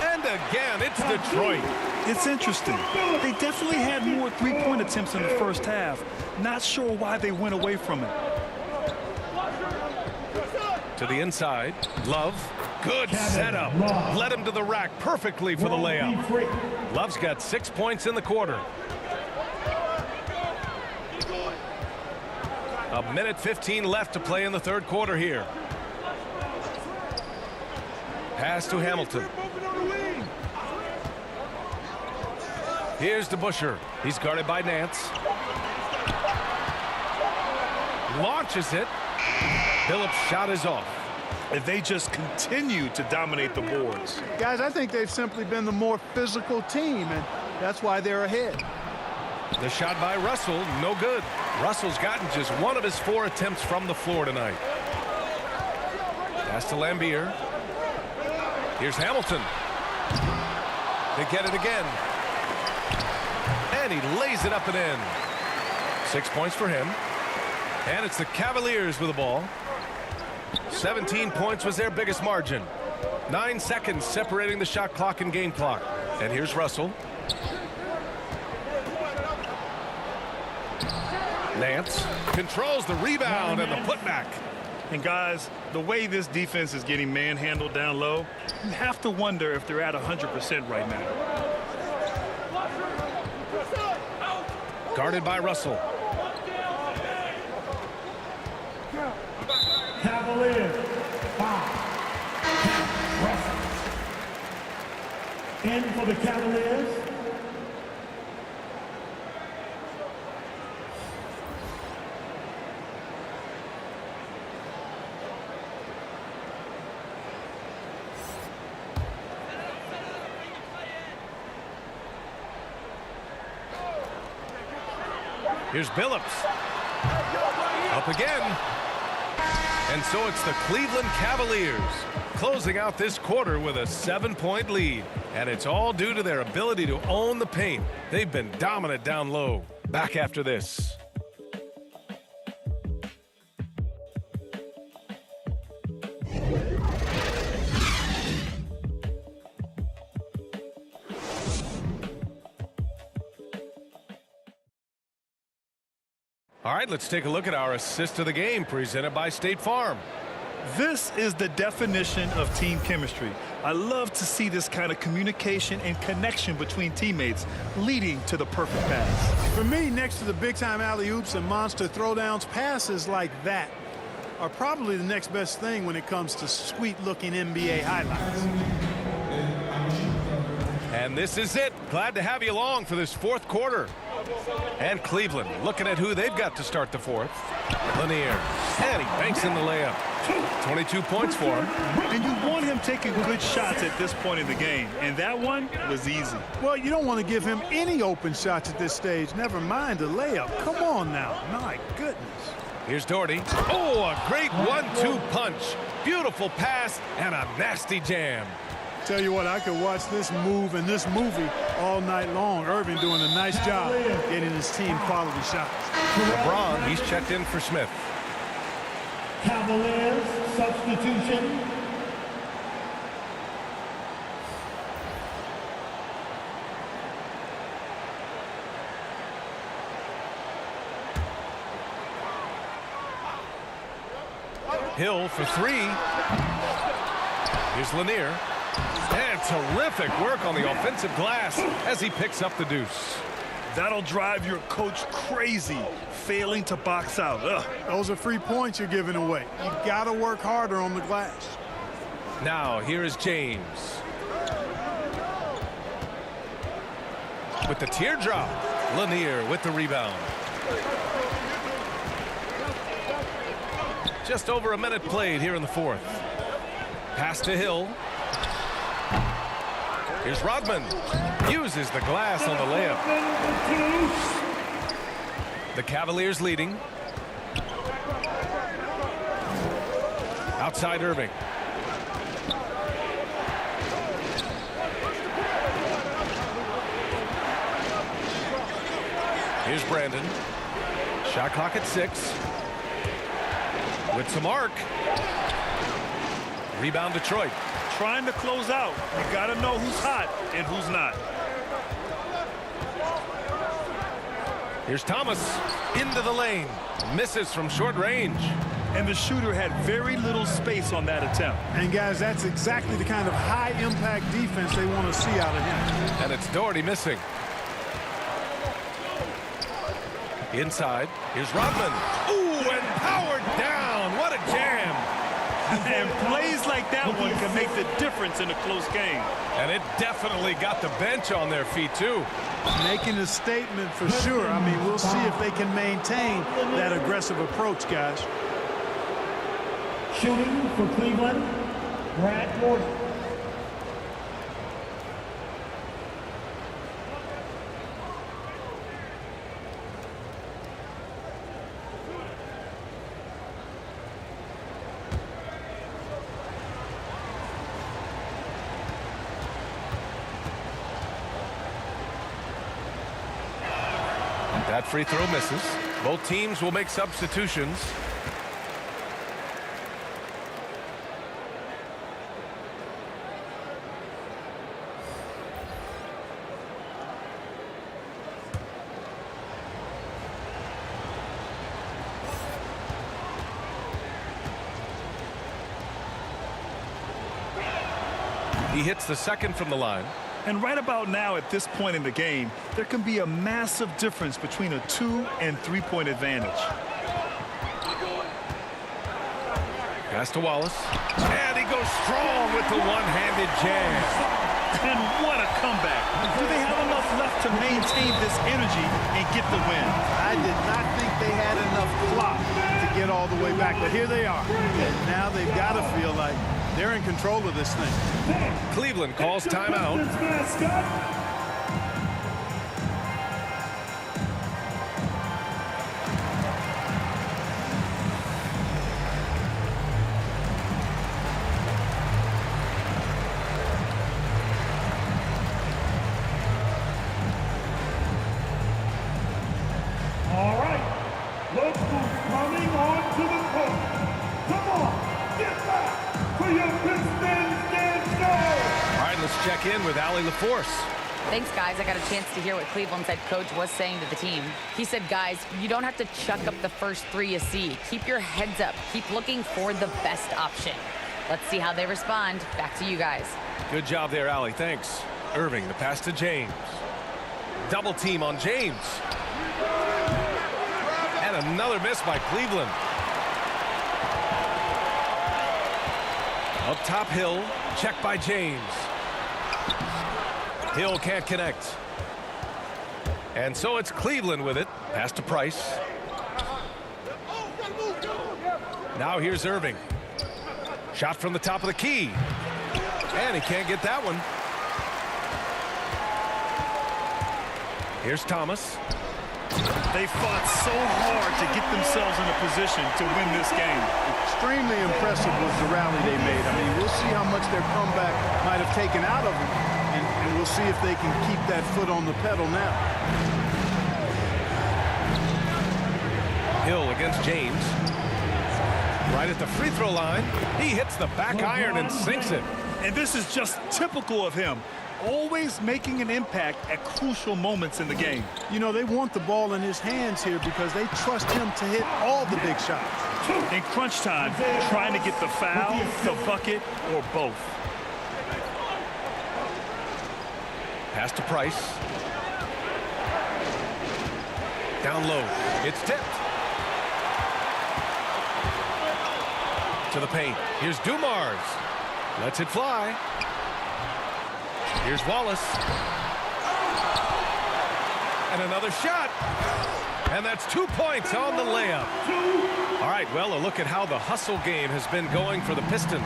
And again, it's Detroit. It's interesting. They definitely had more three-point attempts in the first half. Not sure why they went away from it. To the inside. Love. Good setup. Led him to the rack perfectly for the layup. Love's got 6 points in the quarter. A minute 15 left to play in the third quarter here. Pass to Hamilton. Here's DeBusschere. He's guarded by Nance. Launches it. Billups' shot is off. And they just continue to dominate the boards. Guys, I think they've simply been the more physical team, and that's why they're ahead. The shot by Russell, no good. Russell's gotten just one of his 4 attempts from the floor tonight. Pass to Lambier. Here's Hamilton. They get it again. And he lays it up and in. 6 points for him. And it's the Cavaliers with the ball. 17 points was their biggest margin. 9 seconds separating the shot clock and game clock. And here's Russell. Nance controls the rebound and the putback. And guys, the way this defense is getting manhandled down low, you have to wonder if they're at 100% right now. Guarded by Russell. Cavaliers, 5. Russell. In for the Cavaliers. Here's Billups. Up again. And so it's the Cleveland Cavaliers closing out this quarter with a 7-point lead. And it's all due to their ability to own the paint. They've been dominant down low. Back after this. All right, let's take a look at our assist of the game presented by State Farm. This is the definition of team chemistry. I love to see this kind of communication and connection between teammates leading to the perfect pass. For me, next to the big-time alley-oops and monster throwdowns, passes like that are probably the next best thing when it comes to sweet-looking NBA highlights. And this is it. Glad to have you along for this 4th quarter. And Cleveland looking at who they've got to start the 4th. Lanier. And he banks in the layup. 22 points for him. And you want him taking good shots at this point in the game. And that one was easy. Well, you don't want to give him any open shots at this stage. Never mind a layup. Come on now. My goodness. Here's Doherty. Oh, a great 1-2 punch. Beautiful pass and a nasty jam. Tell you what, I could watch this move and this movie all night long. Irving doing a nice job getting his team quality shots. LeBron, he's checked in for Smith. Cavaliers, substitution. Hill for 3. Here's Lanier. And terrific work on the offensive glass as he picks up the deuce. That'll drive your coach crazy, failing to box out. Ugh. Those are free points you're giving away. You got to work harder on the glass. Now here is James. With the teardrop. Lanier with the rebound. Just over a minute played here in the 4th. Pass to Hill. Here's Rodman. Uses the glass on the layup. The Cavaliers leading. Outside Irving. Here's Brandon. Shot clock at 6. With some arc. Rebound Detroit. Trying to close out. You got to know who's hot and who's not. Here's Thomas into the lane. Misses from short range. And the shooter had very little space on that attempt. And guys, that's exactly the kind of high-impact defense they want to see out of him. And it's Doherty missing. Inside. Here's Rodman. Ooh, and powered down. What a jam. And plays like that one can make the difference in a close game. And it definitely got the bench on their feet, too. Making a statement for sure. I mean, we'll see if they can maintain that aggressive approach, guys. Shooting for Cleveland, Grant Morton. That free throw misses. Both teams will make substitutions. He hits the second from the line. And right about now, at this point in the game, there can be a massive difference between a 2- and 3-point advantage. Pass to Wallace. And he goes strong with the one-handed jam. And what a comeback. Do they have enough left to maintain this energy and get the win? I did not think they had enough clock to get all the way back, but here they are. And now they've got to feel like they're in control of this thing. Cleveland calls timeout. All right, look who's coming on to the court. Come on, get back for your Pistons dancers. All right, let's check in with Allie LaForce. Thanks, guys. I got a chance to hear what Cleveland's head coach was saying to the team. He said, guys, you don't have to chuck up the first three you see. Keep your heads up. Keep looking for the best option. Let's see how they respond. Back to you guys. Good job there, Allie. Thanks. Irving, the pass to James. Double team on James. And another miss by Cleveland. Up top, Hill. Check by James. Hill can't connect. And so it's Cleveland with it. Pass to Price. Now here's Irving. Shot from the top of the key. And he can't get that one. Here's Thomas. They fought so hard to get themselves in a position to win this game. Extremely impressive was the rally they made. I mean, we'll see how much their comeback might have taken out of them, and we'll see if they can keep that foot on the pedal now. Hill against James. Right at the free throw line. He hits the back iron and sinks it. And this is just typical of him. Always making an impact at crucial moments in the game. You know, they want the ball in his hands here because they trust him to hit all the big shots. In crunch time, trying to get the foul, the bucket, or both. Pass to Price. Down low. It's tipped. To the paint. Here's Dumars. Lets it fly. Here's Wallace. And another shot. And that's 2 points on the layup. All right, well, a look at how the hustle game has been going for the Pistons.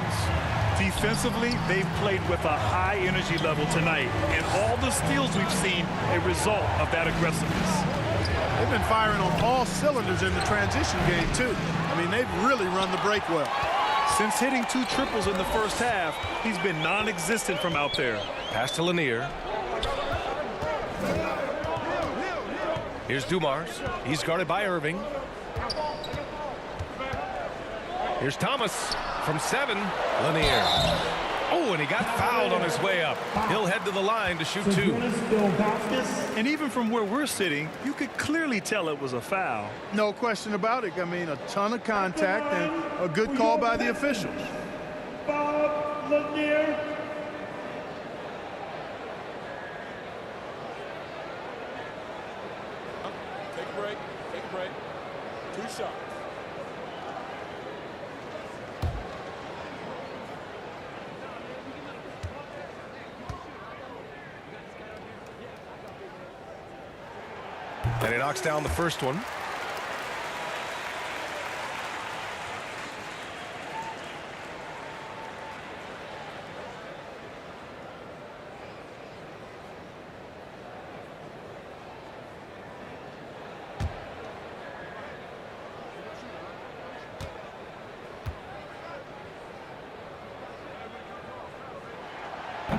Defensively, they've played with a high energy level tonight. And all the steals we've seen, a result of that aggressiveness. They've been firing on all cylinders in the transition game, too. I mean, they've really run the break well. Since hitting 2 triples in the first half, he's been non-existent from out there. Pass to Lanier. Here's Dumars. He's guarded by Irving. Here's Thomas from 7. Lanier. Oh, and he got fouled on his way up. He'll head to the line to shoot 2. And even from where we're sitting, you could clearly tell it was a foul. No question about it. I mean, a ton of contact and a good call by the officials. Bob Lanier. Take a break. Take a break. 2 shots. And he knocks down the first one.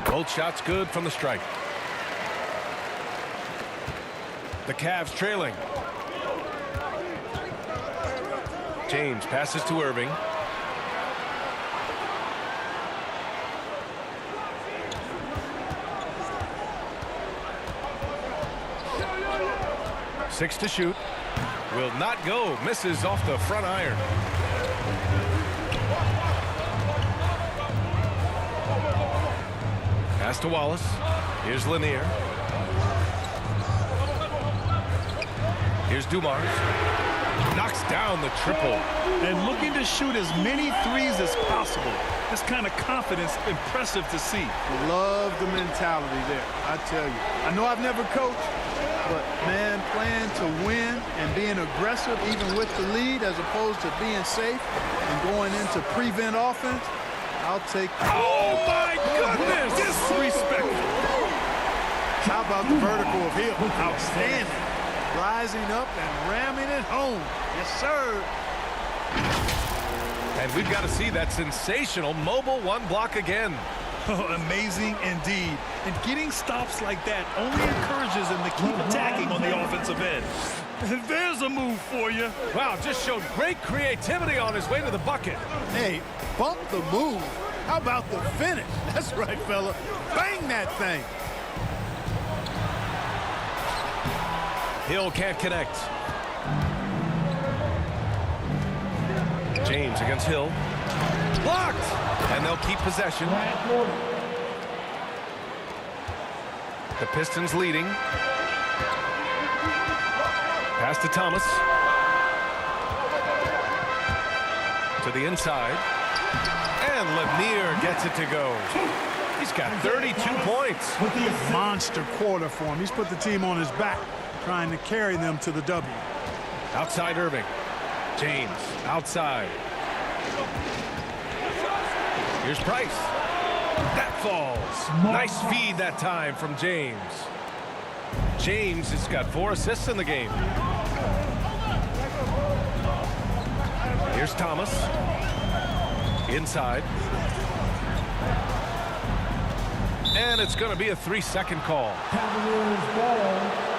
Both shots good from the strike. The Cavs trailing. James passes to Irving. Six to shoot. Will not go. Misses off the front iron. Pass to Wallace. Here's Lanier. Here's Dumars. Knocks down the triple. And looking to shoot as many threes as possible. This kind of confidence, impressive to see. Love the mentality there, I tell you. I know I've never coached, but, man, playing to win and being aggressive even with the lead as opposed to being safe and going into prevent offense, I'll take that. Oh, my goodness! Disrespectful. How about the vertical of Hill? Outstanding. Rising up and ramming it home. Yes, sir. And we've got to see that sensational mobile one block again. Oh, amazing indeed. And getting stops like that only encourages him to keep attacking on the offensive end. There's a move for you. Wow, just showed great creativity on his way to the bucket. Hey, bump the move. How about the finish? That's right, fella. Bang that thing. Hill can't connect. James against Hill. Blocked! And they'll keep possession. The Pistons leading. Pass to Thomas. To the inside. And Lanier gets it to go. He's got 32 points. Monster quarter for him. He's put the team on his back, trying to carry them to the W. Outside Irving. James outside. Here's Price. That falls. Nice feed that time from James. James has got 4 assists in the game. Here's Thomas. Inside. And it's going to be a 3-second call. Cavaliers ball.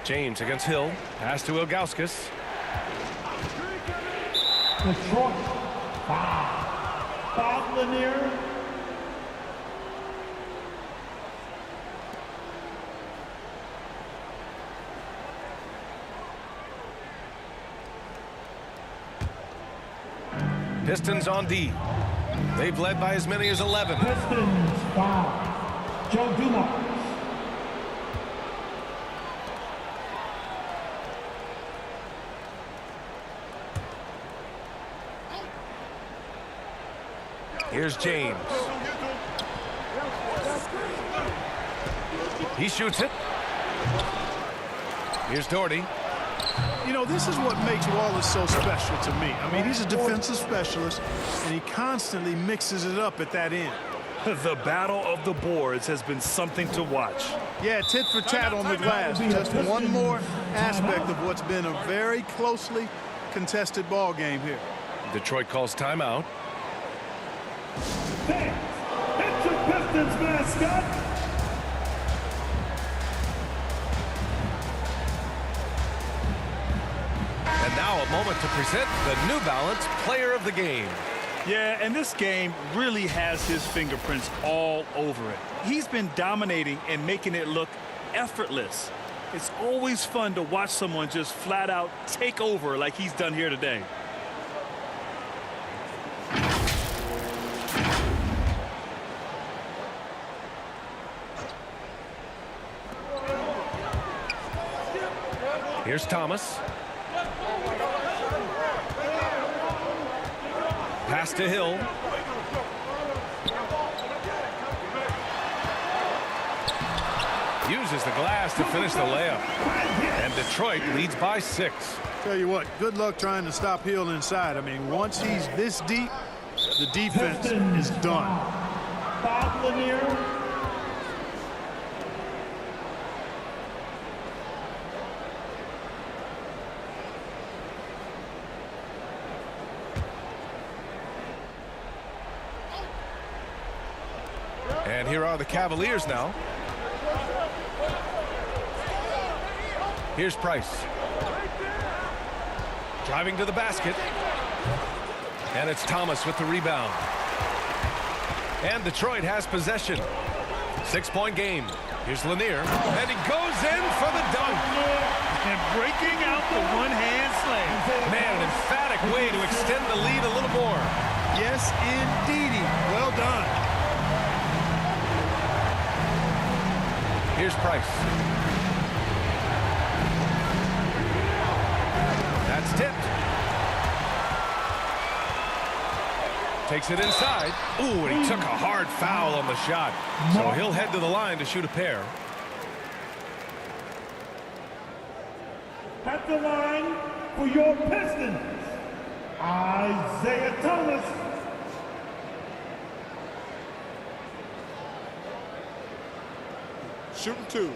James against Hill. Pass to Ilgauskas. Detroit. Bob Lanier. Pistons on D. They've led by as many as 11. Pistons foul. Joe Dumars. Here's James. He shoots it. Here's Doherty. You know, this is what makes Wallace so special to me. I mean, he's a defensive specialist, and he constantly mixes it up at that end. The battle of the boards has been something to watch. Yeah, tit for tat on the glass. Just one more aspect of what's been a very closely contested ball game here. Detroit calls timeout. Fans, it's your Pistons mascot. And now a moment to present the New Balance Player of the Game. Yeah, and this game really has his fingerprints all over it. He's been dominating and making it look effortless. It's always fun to watch someone just flat out take over like he's done here today. Here's Thomas. Pass to Hill. Uses the glass to finish the layup. And Detroit leads by 6. Tell you what, good luck trying to stop Hill inside. I mean, once he's this deep, the defense is done. Bob Lanier. And here are the Cavaliers now. Here's Price. Driving to the basket. And it's Thomas with the rebound. And Detroit has possession. 6-point game. Here's Lanier. And he goes in for the dunk. And breaking out the one-hand slam. Man, an emphatic way to extend the lead a little more. Yes, indeedy. Well done. Here's Price. That's tipped. Takes it inside. Ooh, and he took a hard foul on the shot. So he'll head to the line to shoot a pair. At the line for your Pistons, Isaiah Thomas. Shooting 2.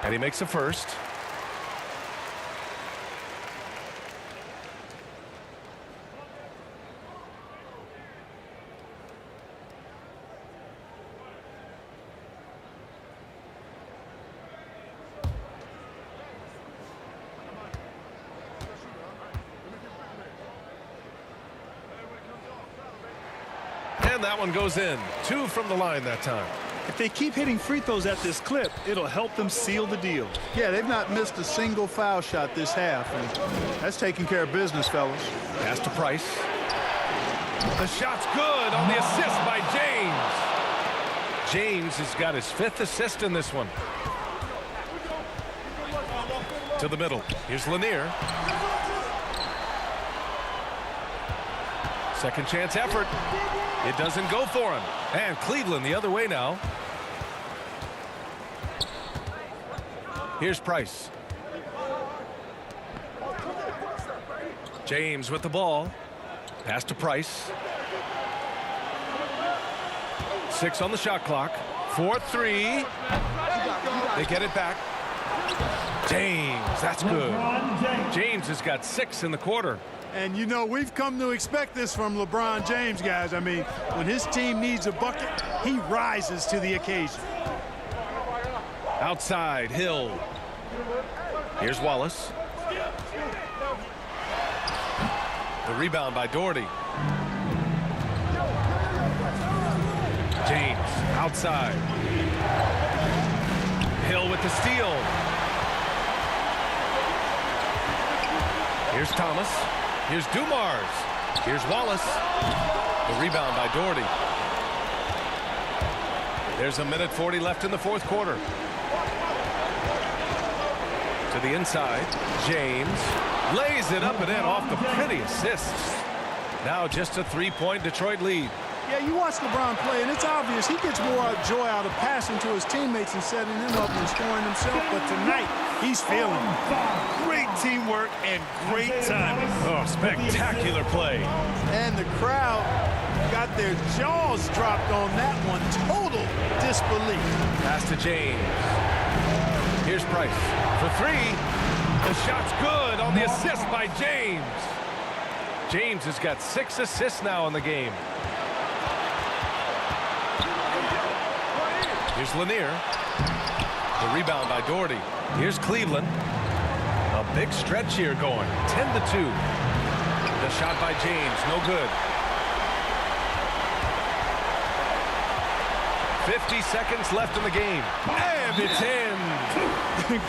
And he makes a first. And that one goes in. 2 from the line that time. If they keep hitting free throws at this clip, it'll help them seal the deal. Yeah, they've not missed a single foul shot this half, and that's taking care of business, fellas. Pass to Price. The shot's good on the assist by James. James has got his 5th assist in this one. To the middle. Here's Lanier. Second chance effort. It doesn't go for him. And Cleveland the other way now. Here's Price. James with the ball. Pass to Price. 6 on the shot clock. 4-3. They get it back. James, that's good. James has got 6 in the quarter. And, you know, we've come to expect this from LeBron James, guys. I mean, when his team needs a bucket, he rises to the occasion. Outside, Hill. Here's Wallace. The rebound by Doherty. James, outside. Hill with the steal. Here's Thomas. Here's Dumars. Here's Wallace. The rebound by Doherty. There's a minute 40 left in the 4th quarter. To the inside. James lays it up and in off the pretty assists. Now just a 3-point Detroit lead. Yeah, you watch LeBron play, and it's obvious he gets more joy out of passing to his teammates and setting them up than scoring himself. But tonight, he's feeling it. Great teamwork and great timing. Oh, spectacular play. And the crowd got their jaws dropped on that one. Total disbelief. Pass to James. Here's Price for 3. The shot's good on the assist by James. James has got 6 assists now in the game. Here's Lanier. The rebound by Doherty. Here's Cleveland. A big stretch here going. 10-2. The shot by James. No good. 50 seconds left in the game. And it's in.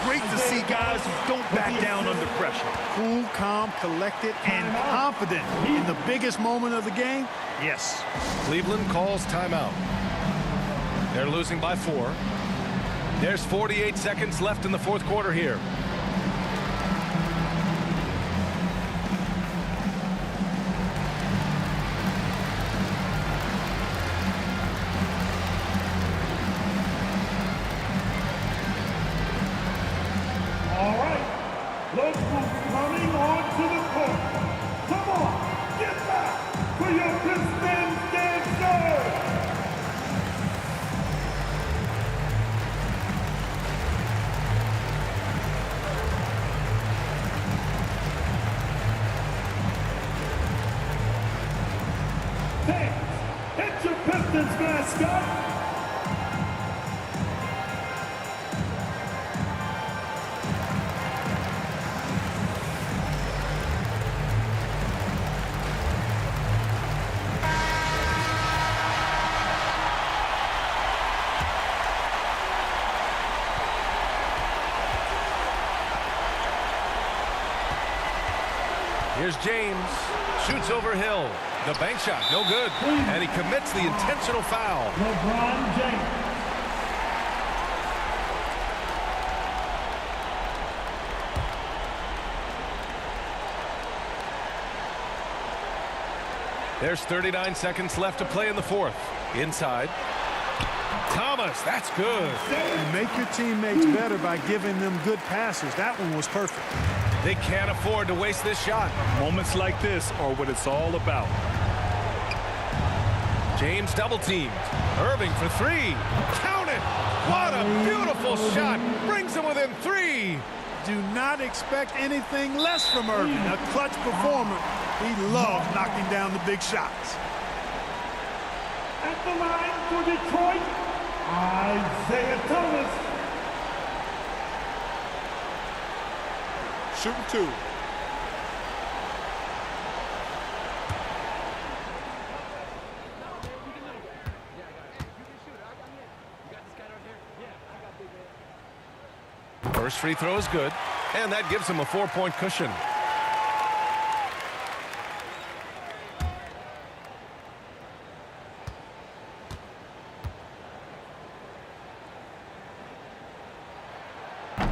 Great to see guys who don't back down under pressure. Cool, calm, collected, and confident in the biggest moment of the game. Yes. Cleveland calls timeout. They're losing by 4. There's 48 seconds left in the 4th quarter here. All right, look who's coming onto the court. Come on, get back for your Pistons dancers. fans, it's your Pistons mascot, Here's James. Shoots over Hill. The bank shot, no good. And he commits the intentional foul. LeBron James. There's 39 seconds left to play in the fourth. Inside. Thomas, that's good. And make your teammates better by giving them good passes. That one was perfect. They can't afford to waste this shot. Moments like this are what it's all about. James double teamed. Irving for three. Count it. What a beautiful shot. Brings him within three. Do not expect anything less from Irving. A clutch performer. He loves knocking down the big shots. At the line for Detroit, Isaiah Thomas. Shooting two. First free throw is good, and that gives him a 4-point cushion.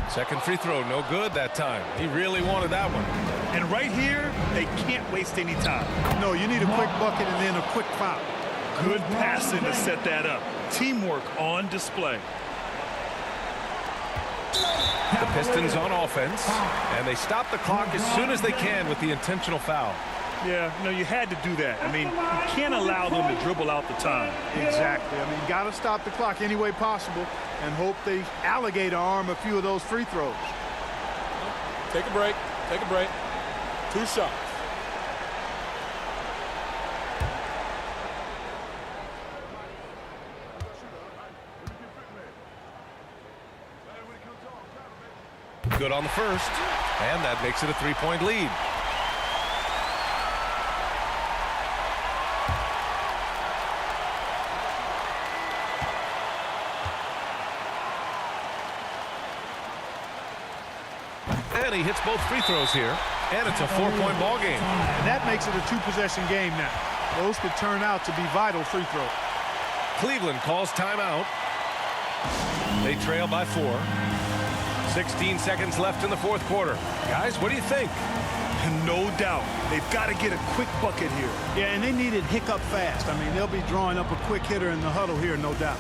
Second free throw, no good that time. He really wanted that one. And right here, they can't waste any time. No, you need a quick bucket and then a quick foul. Good passing to set that up. Teamwork on display. The Pistons on offense, and they stop the clock as soon as they can with the intentional foul. Yeah, no, you had to do that. I mean, you can't allow them to dribble out the time. Exactly. I mean, you got to stop the clock any way possible and hope they alligator arm a few of those free throws. Take a break. Take a break. 2 shots. Good on the first, and that makes it a 3-point lead. And he hits both free throws here, and it's a 4-point ball game. And that makes it a 2-possession game now. Those could turn out to be vital free throws. Cleveland calls timeout. They trail by 4. 16 seconds left in the fourth quarter. Guys, what do you think? No doubt. They've got to get a quick bucket here. Yeah, and they need it hiccup fast. I mean, they'll be drawing up a quick hitter in the huddle here, no doubt.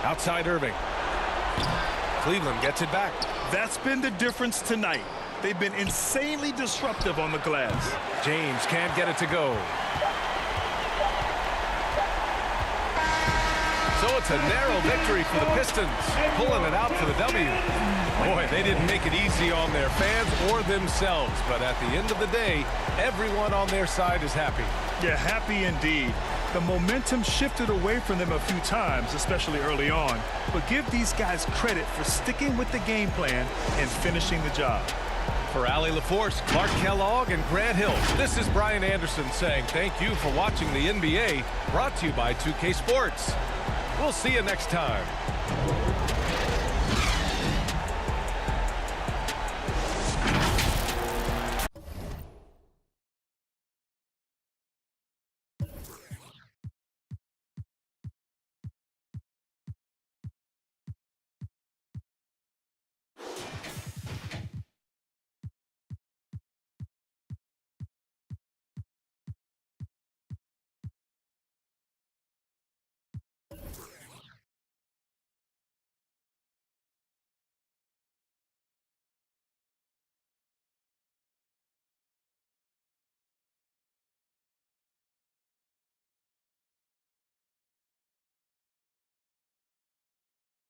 Outside Irving. Cleveland gets it back. That's been the difference tonight. They've been insanely disruptive on the glass. James can't get it to go. So it's a narrow victory for the Pistons, pulling it out for the W. Boy, they didn't make it easy on their fans or themselves, but at the end of the day, everyone on their side is happy. Yeah, happy indeed. The momentum shifted away from them a few times, especially early on, but give these guys credit for sticking with the game plan and finishing the job. For Ali LaForce, Clark Kellogg, and Grant Hill, this is Brian Anderson saying thank you for watching the NBA, brought to you by 2K Sports. We'll see you next time.